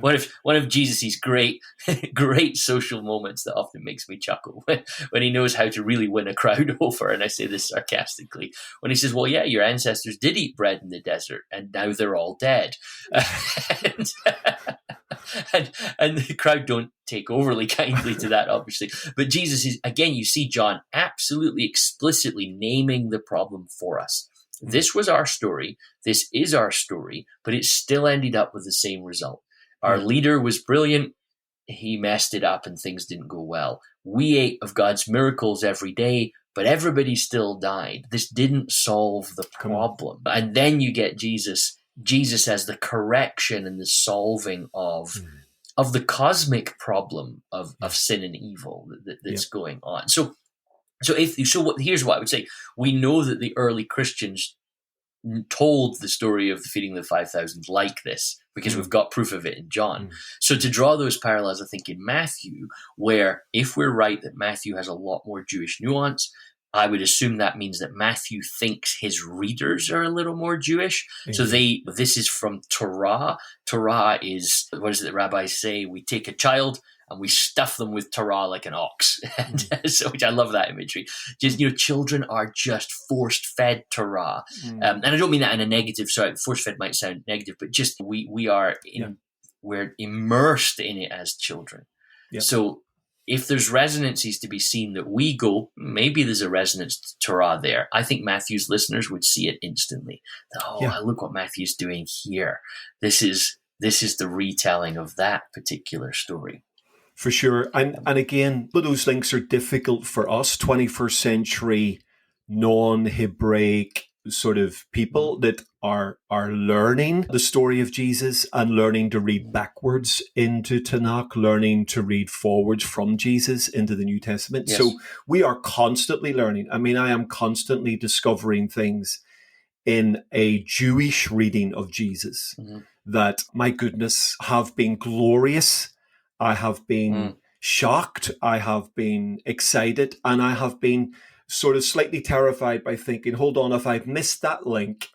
One of Jesus's great social moments that often makes me chuckle when he knows how to really win a crowd over, and I say this sarcastically, when he says, well, yeah, your ancestors did eat bread in the desert and now they're all dead. and the crowd don't take overly kindly to that, obviously. But Jesus is, again, you see John absolutely explicitly naming the problem for us. This was our story. This is our story, but it still ended up with the same result. Our leader was brilliant. He messed it up and things didn't go well. We ate of God's miracles every day, but everybody still died. This didn't solve the problem. And then you get Jesus as the correction and the solving of the cosmic problem of sin and evil that's going on. Here's what I would say. We know that the early Christians told the story of the feeding of the 5,000 like this, because we've got proof of it in John. So to draw those parallels, I think in Matthew, where if we're right that Matthew has a lot more Jewish nuance, I would assume that means that Matthew thinks his readers are a little more Jewish. So this is from Torah. Torah is, what is it that rabbis say? We take a child and we stuff them with Torah like an ox. So, which I love that imagery. Just, children are just force-fed Torah. And I don't mean that in a negative, sorry, force-fed might sound negative, but just we're immersed in it as children. So if there's resonances to be seen that we go, maybe there's a resonance to Torah there. I think Matthew's listeners would see it instantly. Look what Matthew's doing here. This is the retelling of that particular story. For sure. And again, those links are difficult for us, 21st century non-Hebraic sort of people that are learning the story of Jesus and learning to read backwards into Tanakh, learning to read forwards from Jesus into the New Testament. Yes. So we are constantly learning. I mean, I am constantly discovering things in a Jewish reading of Jesus that, my goodness, have been glorious. I have been shocked. I have been excited. And I have been sort of slightly terrified by thinking, hold on, if I've missed that link,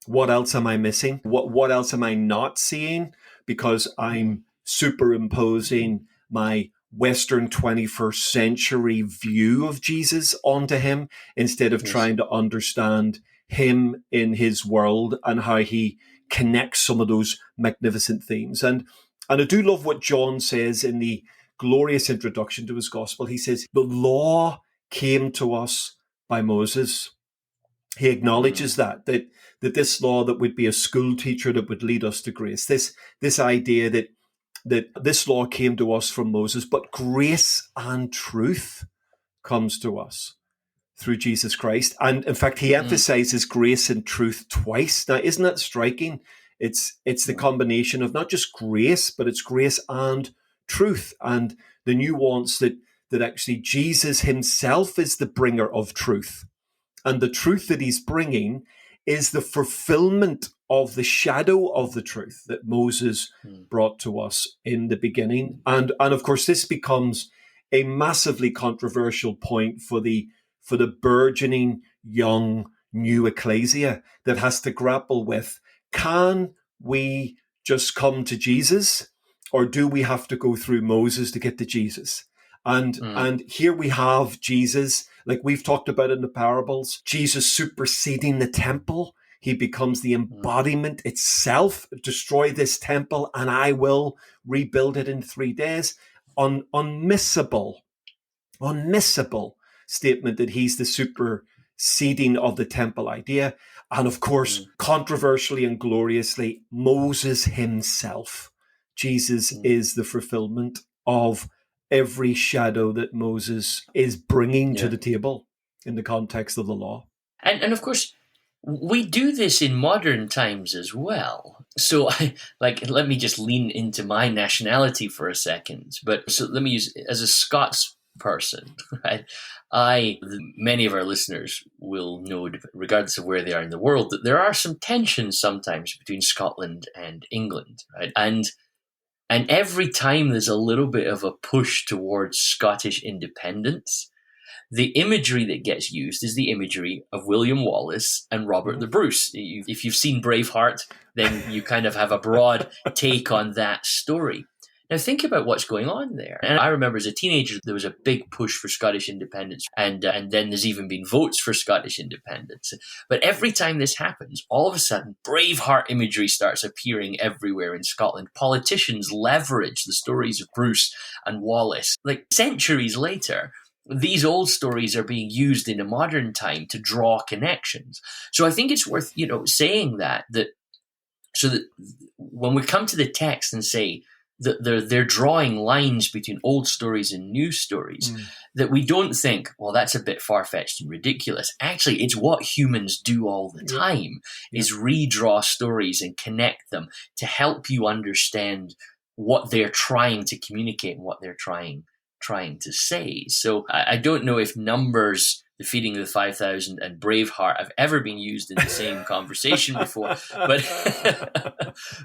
what else am I missing? What else am I not seeing? Because I'm superimposing my Western 21st century view of Jesus onto him instead of trying to understand him in his world and how he connects some of those magnificent themes. And I do love what John says in the glorious introduction to his gospel. He says, the law came to us by Moses. He acknowledges that this law that would be a school teacher that would lead us to grace, this idea that this law came to us from Moses, but grace and truth comes to us through Jesus Christ. And in fact, he emphasizes grace and truth twice. Now, isn't that striking? It's the combination of not just grace, but it's grace and truth, and the nuance that actually Jesus himself is the bringer of truth. And the truth that he's bringing is the fulfillment of the shadow of the truth that Moses brought to us in the beginning. And of course, this becomes a massively controversial point for the burgeoning young new ecclesia that has to grapple with, can we just come to Jesus, or do we have to go through Moses to get to Jesus? And here we have Jesus, like we've talked about in the parables, Jesus superseding the temple. He becomes the embodiment itself. Destroy this temple and I will rebuild it in 3 days. Unmissable statement that he's the superseding of the temple idea. And of course, controversially and gloriously, Moses himself. Jesus is the fulfillment of every shadow that Moses is bringing to the table in the context of the law. And of course, we do this in modern times as well. So let me just lean into my nationality for a second. But so let me use, as a Scots person, right? Many of our listeners will know, regardless of where they are in the world, that there are some tensions sometimes between Scotland and England, right? And every time there's a little bit of a push towards Scottish independence, the imagery that gets used is the imagery of William Wallace and Robert the Bruce. If you've seen Braveheart, then you kind of have a broad take on that story. Now think about what's going on there. And I remember as a teenager, there was a big push for Scottish independence, and then there's even been votes for Scottish independence. But every time this happens, all of a sudden, Braveheart imagery starts appearing everywhere in Scotland. Politicians leverage the stories of Bruce and Wallace. Like centuries later, these old stories are being used in a modern time to draw connections. So I think it's worth, saying that so that when we come to the text and say that they're drawing lines between old stories and new stories, that we don't think, well, that's a bit far-fetched and ridiculous. Actually, it's what humans do all the time, is redraw stories and connect them to help you understand what they're trying to communicate and what they're trying to say. So I don't know if Numbers, the feeding of the 5,000, and Braveheart have ever been used in the same conversation before,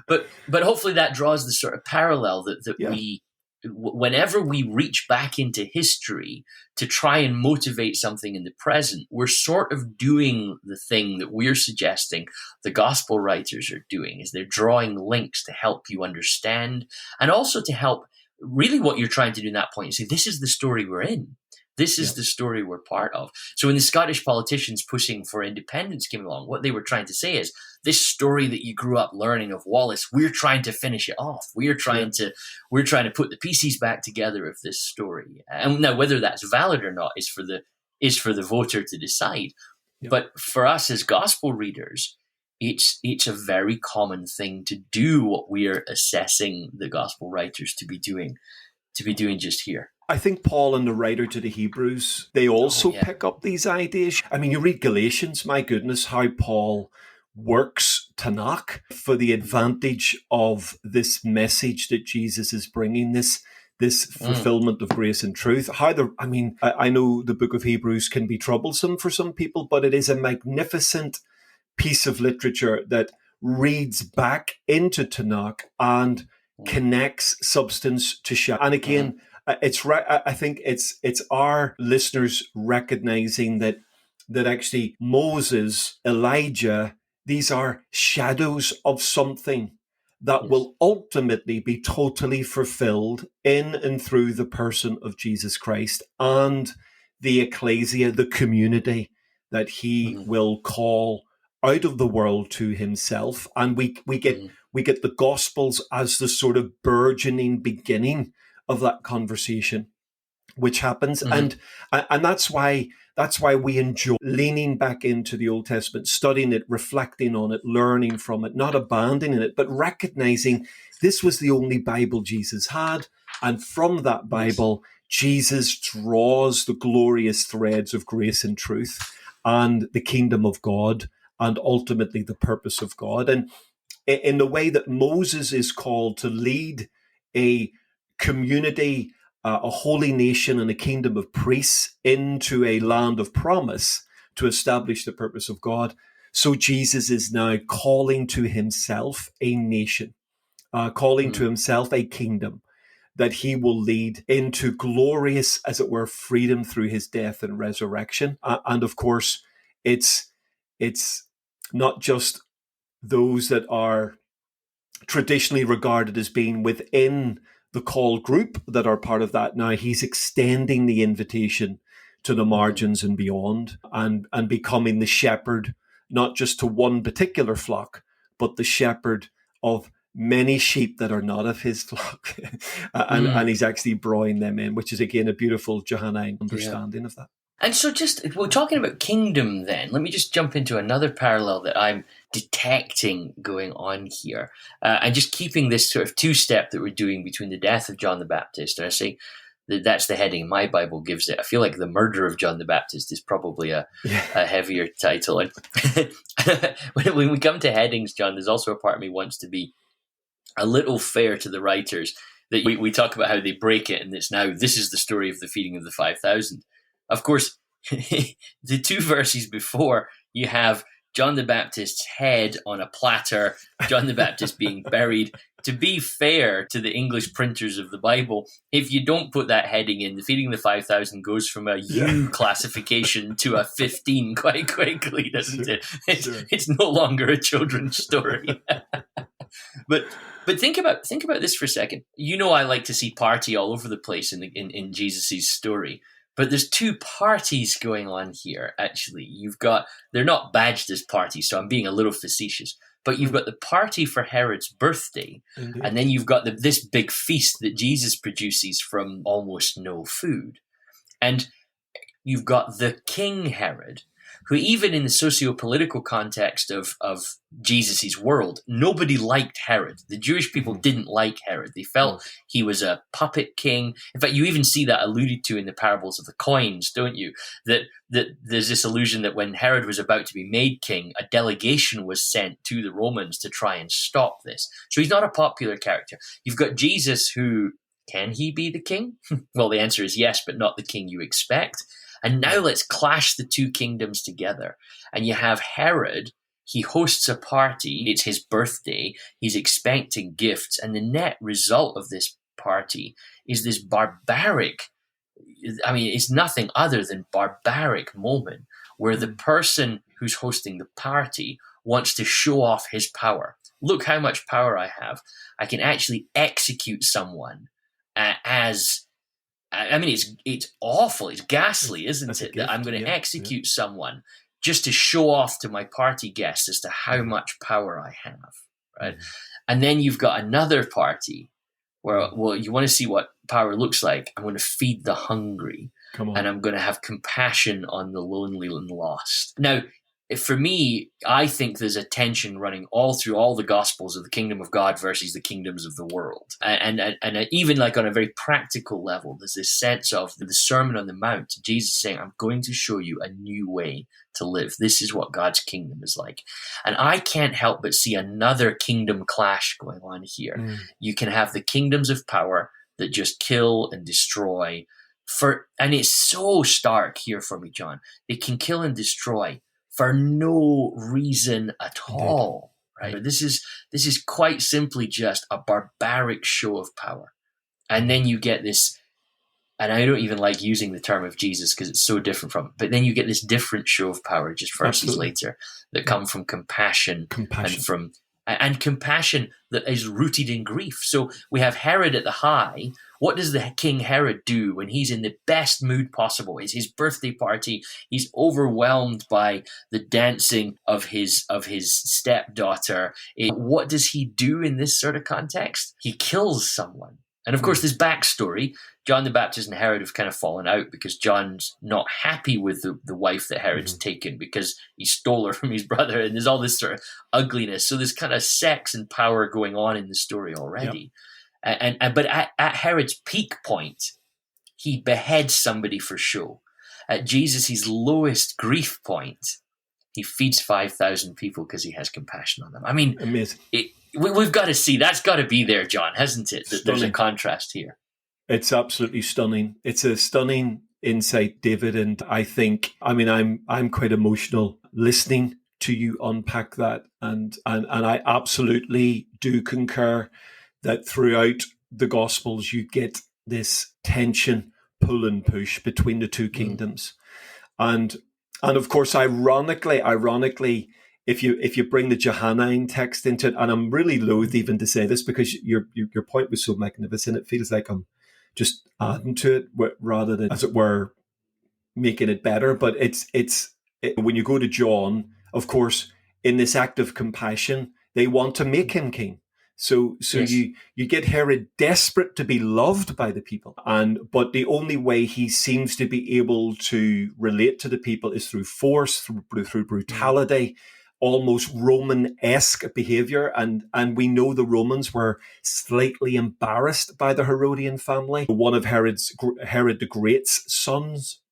but hopefully that draws the sort of parallel that we, whenever we reach back into history to try and motivate something in the present, we're sort of doing the thing that we're suggesting the gospel writers are doing, is they're drawing links to help you understand, and also to help really what you're trying to do in that point is say, this is the story we're in. This is the story we're part of. So when the Scottish politicians pushing for independence came along, what they were trying to say is, this story that you grew up learning of Wallace, we're trying to finish it off. We're trying to put the pieces back together of this story. And now whether that's valid or not is for the voter to decide. Yeah. But for us as gospel readers, it's a very common thing to do what we are assessing the gospel writers to be doing just here. I think Paul and the writer to the Hebrews, they also pick up these ideas. I mean, you read Galatians, my goodness, how Paul works Tanakh for the advantage of this message that Jesus is bringing, this fulfillment of grace and truth. I know the book of Hebrews can be troublesome for some people, but it is a magnificent piece of literature that reads back into Tanakh and connects substance to shadow. And again, I think it's our listeners recognizing that actually Moses, Elijah, these are shadows of something that will ultimately be totally fulfilled in and through the person of Jesus Christ and the ecclesia, the community that he will call out of the world to himself. And we get the Gospels as the sort of burgeoning beginning of that conversation, which happens. And that's why we enjoy leaning back into the Old Testament, studying it, reflecting on it, learning from it, not abandoning it, but recognizing this was the only Bible Jesus had. And from that Bible, Jesus draws the glorious threads of grace and truth and the kingdom of God and ultimately the purpose of God. And in the way that Moses is called to lead a community, a holy nation and a kingdom of priests into a land of promise to establish the purpose of God, so Jesus is now calling to himself a nation, calling to himself a kingdom that he will lead into glorious, as it were, freedom through his death and resurrection. And of course, it's not just those that are traditionally regarded as being within the call group that are part of that. Now he's extending the invitation to the margins and beyond, and becoming the shepherd, not just to one particular flock, but the shepherd of many sheep that are not of his flock. And he's actually drawing them in, which is again a beautiful Johannine understanding of that. And so we're talking about kingdom then. Let me just jump into another parallel that I'm detecting going on here. And just keeping this sort of two-step that we're doing between the death of John the Baptist. And I say that's the heading my Bible gives it. I feel like the murder of John the Baptist is probably a heavier title. And when we come to headings, John, there's also a part of me wants to be a little fair to the writers. That we talk about how they break it, and it's now, this is the story of the feeding of the 5,000. Of course, the two verses before, you have John the Baptist's head on a platter, John the Baptist being buried. To be fair to the English printers of the Bible, if you don't put that heading in, the feeding of the 5,000 goes from a U classification to a 15 quite quickly, doesn't it? It's no longer a children's story. But think about this for a second. I like to see party all over the place in Jesus' story. But there's two parties going on here, actually. They're not badged as parties, so I'm being a little facetious. But you've got the party for Herod's birthday, Indeed. and then you've got this big feast that Jesus produces from almost no food. And you've got the King Herod, who even in the socio-political context of Jesus' world, nobody liked Herod. The Jewish people didn't like Herod. They felt he was a puppet king. In fact, you even see that alluded to in the parables of the coins, don't you? That there's this illusion that when Herod was about to be made king, a delegation was sent to the Romans to try and stop this. So he's not a popular character. You've got Jesus who, can he be the king? Well, the answer is yes, but not the king you expect. And now let's clash the two kingdoms together. And you have Herod, he hosts a party, it's his birthday, he's expecting gifts, and the net result of this party is this barbaric, it's nothing other than barbaric moment where the person who's hosting the party wants to show off his power. Look how much power I have. I can actually execute someone it's awful. It's ghastly, isn't it? That I'm going to execute someone just to show off to my party guests as to how much power I have, right? And then you've got another party where, well, you want to see what power looks like. I'm going to feed the hungry, and I'm going to have compassion on the lonely and lost. Now, for me, I think there's a tension running all through all the Gospels of the kingdom of God versus the kingdoms of the world. And even like on a very practical level, there's this sense of the Sermon on the Mount, Jesus saying, I'm going to show you a new way to live. This is what God's kingdom is like. And I can't help but see another kingdom clash going on here. You can have the kingdoms of power that just kill and destroy. And it's so stark here for me, John. They can kill and destroy for no reason at all, right? This is quite simply just a barbaric show of power. And then you get this, and I don't even like using the term of Jesus because it's so different from it, but then you get this different show of power just verses later that come from compassion. And compassion that is rooted in grief. So we have Herod at the high. What does the King Herod do when he's in the best mood possible? It's his birthday party. He's overwhelmed by the dancing of his stepdaughter. What does he do in this sort of context? He kills someone. And of course, this backstory, John the Baptist and Herod have kind of fallen out because John's not happy with the wife that Herod's taken because he stole her from his brother. And there's all this sort of ugliness. So there's kind of sex and power going on in the story already. But at Herod's peak point, he beheads somebody for show. At Jesus' lowest grief point, he feeds 5,000 people because he has compassion on them. I mean, amazing. We've got to see, that's got to be there, John, hasn't it? That there's a contrast here. It's absolutely stunning. It's a stunning insight, David. And I think, I'm quite emotional listening to you unpack that. And I absolutely do concur that throughout the Gospels, you get this tension, pull and push between the two kingdoms. And of course, ironically, if you bring the Johannine text into it, and I'm really loath even to say this because your point was so magnificent, it feels like I'm just adding to it rather than, as it were, making it better. But it's when you go to John, of course, in this act of compassion, they want to make him king. So yes. you get Herod desperate to be loved by the people, but the only way he seems to be able to relate to the people is through force, through brutality, almost Roman-esque behavior. And we know the Romans were slightly embarrassed by the Herodian family. One of Herod the Great's sons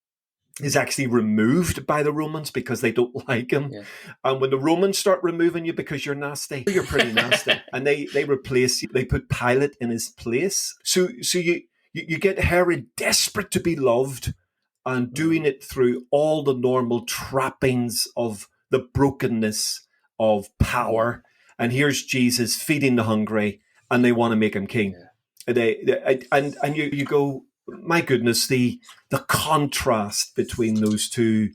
is actually removed by the Romans because they don't like him. Yeah. And when the Romans start removing you because you're nasty, you're pretty nasty. And they replace you. They put Pilate in his place. So you get Herod desperate to be loved and doing it through all the normal trappings of the brokenness of power. And here's Jesus feeding the hungry and they want to make him king. Yeah. And you go, my goodness, the contrast between those two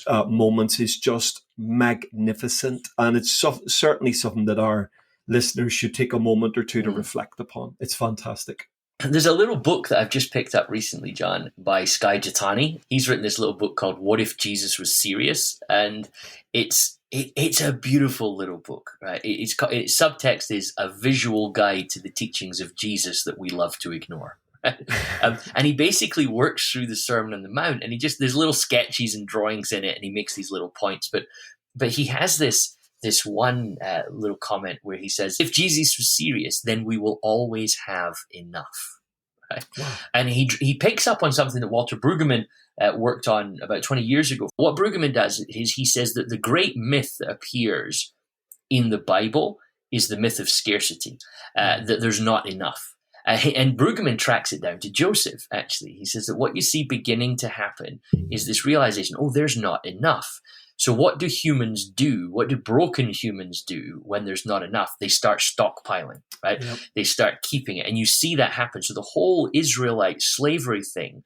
moments is just magnificent. And it's certainly something that our listeners should take a moment or two to reflect upon. It's fantastic. There's a little book that I've just picked up recently, John, by Skye Jethani. He's written this little book called What If Jesus Was Serious? And it's a beautiful little book, right? Its subtext is a visual guide to the teachings of Jesus that we love to ignore. And he basically works through the Sermon on the Mount, and there's little sketches and drawings in it, and he makes these little points. But he has this one little comment where he says, if Jesus was serious, then we will always have enough. Right? Wow. And he picks up on something that Walter Brueggemann worked on about 20 years ago. What Brueggemann does is he says that the great myth that appears in the Bible is the myth of scarcity, that there's not enough. And Brueggemann tracks it down to Joseph, actually. He says that what you see beginning to happen is this realization, there's not enough. So what do humans do? What do broken humans do when there's not enough? They start stockpiling, right? Yep. They start keeping it. And you see that happen. So the whole Israelite slavery thing,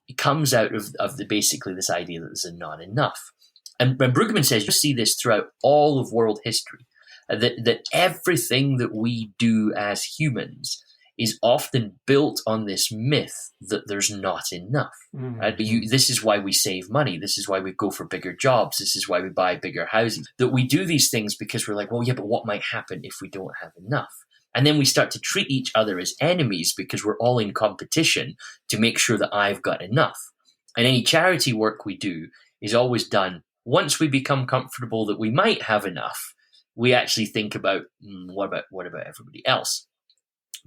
it comes out of basically this idea that there's not enough. And Brueggemann says you see this throughout all of world history, that everything that we do as humans is often built on this myth that there's not enough. Mm-hmm. Right? This is why we save money. This is why we go for bigger jobs. This is why we buy bigger houses. That we do these things because we're like, well, yeah, but what might happen if we don't have enough? And then we start to treat each other as enemies because we're all in competition to make sure that I've got enough. And any charity work we do is always done once we become comfortable that we might have enough. We actually think about what about everybody else?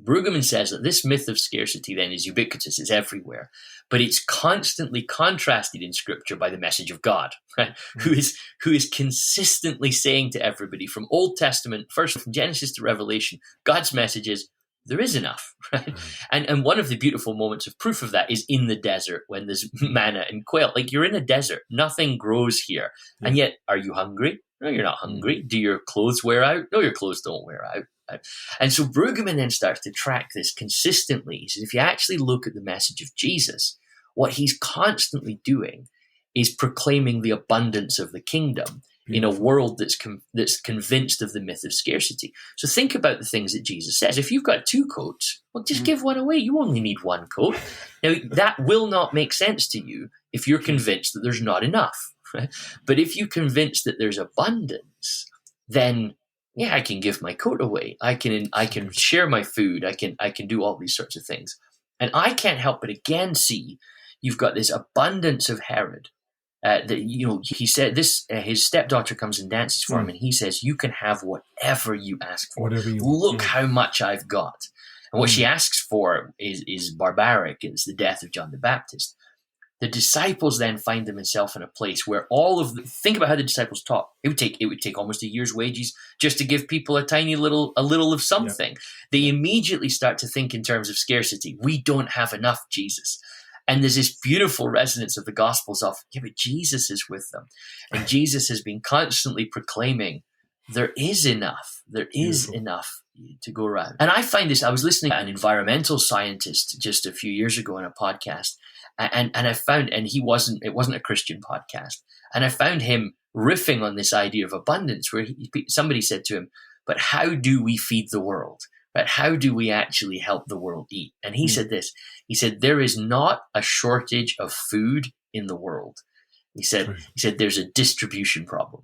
Brueggemann says that this myth of scarcity then is ubiquitous, it's everywhere, but it's constantly contrasted in Scripture by the message of God, right? Mm-hmm. who is consistently saying to everybody from Old Testament, first from Genesis to Revelation, God's message is there is enough, right? Mm-hmm. And one of the beautiful moments of proof of that is in the desert when there's manna and quail. Like you're in a desert, nothing grows here, and yet are you hungry? No, you're not hungry. Do your clothes wear out? No, your clothes don't wear out. And so Brueggemann then starts to track this consistently. He says, if you actually look at the message of Jesus, what he's constantly doing is proclaiming the abundance of the kingdom in a world that's convinced of the myth of scarcity. So think about the things that Jesus says. If you've got 2 coats, well, just give one away. You only need 1 coat. Now, that will not make sense to you if you're convinced that there's not enough. Right? But if you're convinced that there's abundance, then yeah, I can give my coat away. I can share my food. I can do all these sorts of things. And I can't help but again see you've got this abundance of Herod. That he said this. His stepdaughter comes and dances for him, and he says, "You can have whatever you ask for. Whatever you Look how much I've got." And what she asks for is barbaric. It's the death of John the Baptist. The disciples then find themselves in a place where think about how the disciples taught. It would take almost a year's wages just to give people a little of something. Yeah. They immediately start to think in terms of scarcity. We don't have enough, Jesus. And there's this beautiful resonance of the Gospels of, yeah, but Jesus is with them. And Jesus has been constantly proclaiming, there is enough. There is enough to go around. And I find this, I was listening to an environmental scientist just a few years ago on a podcast, and I found, and it wasn't a Christian podcast, and I found him riffing on this idea of abundance, where somebody said to him, but how do we feed the world? Right? How do we actually help the world eat? And he said this, he said, there is not a shortage of food in the world. He said there's a distribution problem.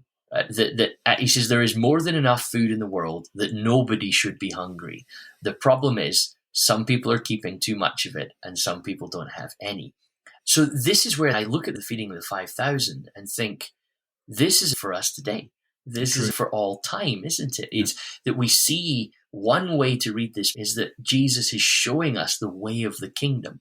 He says there is more than enough food in the world that nobody should be hungry. The problem is some people are keeping too much of it and some people don't have any. So this is where I look at the feeding of the 5,000 and think, this is for us today. This is for all time, isn't it? It's that we see one way to read this is that Jesus is showing us the way of the kingdom.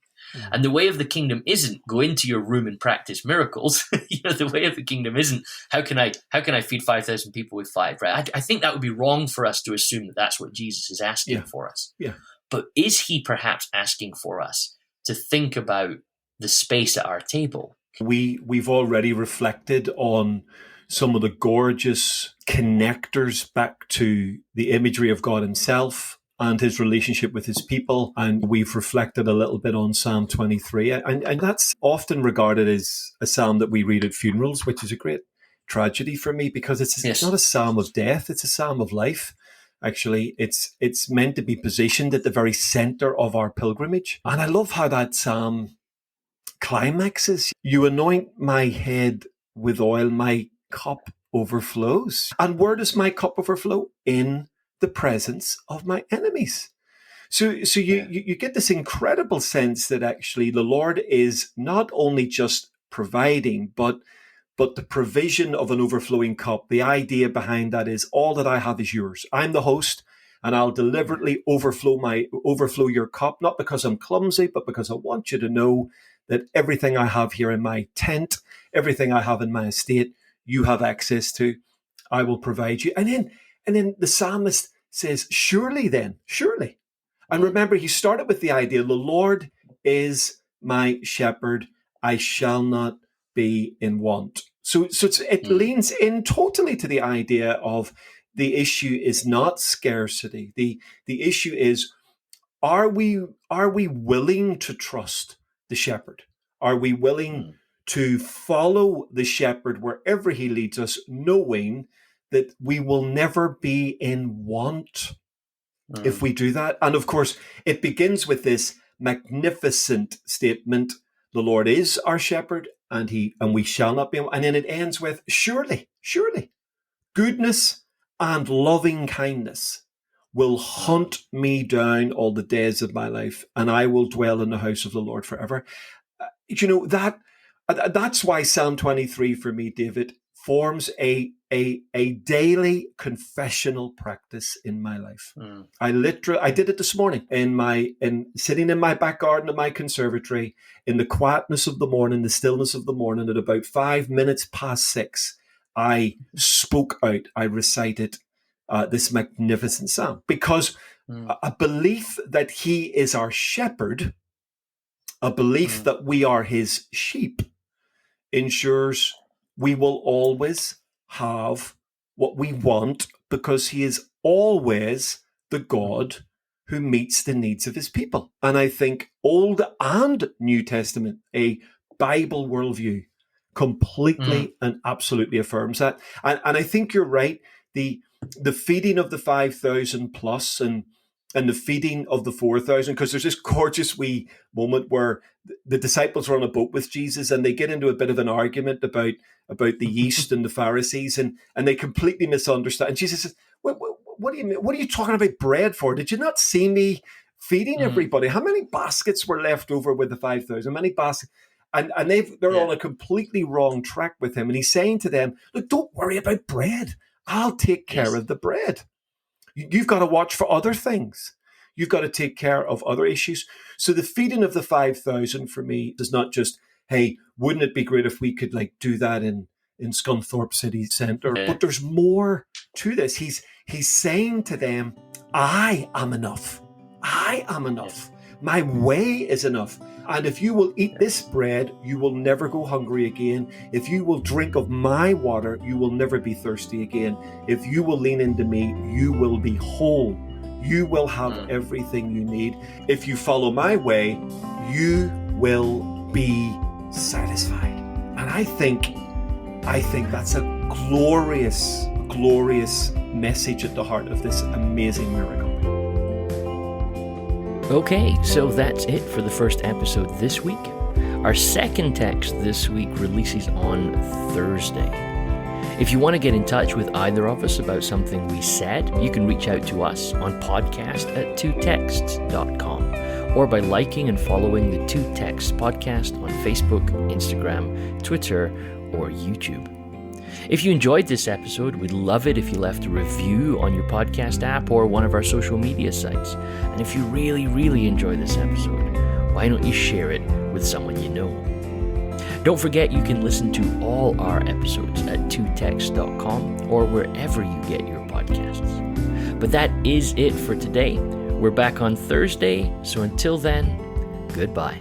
And the way of the kingdom isn't go into your room and practice miracles. The way of the kingdom isn't how can I feed 5,000 people with 5, right? I think that would be wrong for us to assume that that's what Jesus is asking for us. Yeah. But is he perhaps asking for us to think about the space at our table? We've already reflected on some of the gorgeous connectors back to the imagery of God himself and his relationship with his people. And we've reflected a little bit on Psalm 23. And that's often regarded as a psalm that we read at funerals, which is a great tragedy for me because it's not a psalm of death, it's a psalm of life. Actually, it's meant to be positioned at the very center of our pilgrimage. And I love how that psalm climaxes. You anoint my head with oil, my cup overflows. And where does my cup overflow? In the presence of my enemies. So you get this incredible sense that actually the Lord is not only just providing, but the provision of an overflowing cup. The idea behind that is all that I have is yours. I'm the host, and I'll deliberately overflow your cup, not because I'm clumsy, but because I want you to know that everything I have here in my tent, everything I have in my estate, you have access to. I will provide you. And then the psalmist says, surely. And remember, he started with the idea, the Lord is my shepherd, I shall not be in want. So it leans in totally to the idea of the issue is not scarcity. The issue is, are we willing to trust the shepherd? Are we willing to follow the shepherd wherever he leads us, knowing that we will never be in want if we do that? And of course, it begins with this magnificent statement, the Lord is our shepherd, and we shall not be. And then it ends with, surely, goodness and loving kindness will hunt me down all the days of my life, and I will dwell in the house of the Lord forever. That's why Psalm 23 for me, David, forms a daily confessional practice in my life. I did it this morning in sitting in my back garden of my conservatory in the quietness of the morning, the stillness of the morning. At about 5 minutes past 6, I spoke out. I recited this magnificent psalm because a belief that he is our shepherd, a belief that we are his sheep, ensures we will always have what we want because he is always the God who meets the needs of his people. And I think Old and New Testament, a Bible worldview, completely and absolutely affirms that. And I think you're right. The feeding of the 5,000 plus and the feeding of the 4,000, because there's this gorgeous wee moment where the disciples are on a boat with Jesus and they get into a bit of an argument about the yeast and the Pharisees, and they completely misunderstand. And Jesus says, what do you mean? What are you talking about bread for? Did you not see me feeding everybody? How many baskets were left over with the 5,000? Many baskets. And they're on a completely wrong track with him. And he's saying to them, look, don't worry about bread. I'll take care of the bread. You've got to watch for other things. You've got to take care of other issues. So the feeding of the 5,000 for me is not just, hey, wouldn't it be great if we could do that in Scunthorpe City Centre? Yeah. But there's more to this. He's saying to them, I am enough. I am enough. My way is enough. And if you will eat this bread, you will never go hungry again. If you will drink of my water, you will never be thirsty again. If you will lean into me, you will be whole. You will have everything you need. If you follow my way, you will be satisfied. And I think that's a glorious, glorious message at the heart of this amazing miracle. Okay, so that's it for the first episode this week. Our second text this week releases on Thursday. If you want to get in touch with either of us about something we said, you can reach out to us on podcast@twotexts.com or by liking and following the Two Texts podcast on Facebook, Instagram, Twitter, or YouTube. If you enjoyed this episode, we'd love it if you left a review on your podcast app or one of our social media sites. And if you really, really enjoy this episode, why don't you share it with someone you know? Don't forget you can listen to all our episodes at twotexts.com or wherever you get your podcasts. But that is it for today. We're back on Thursday, so until then, goodbye.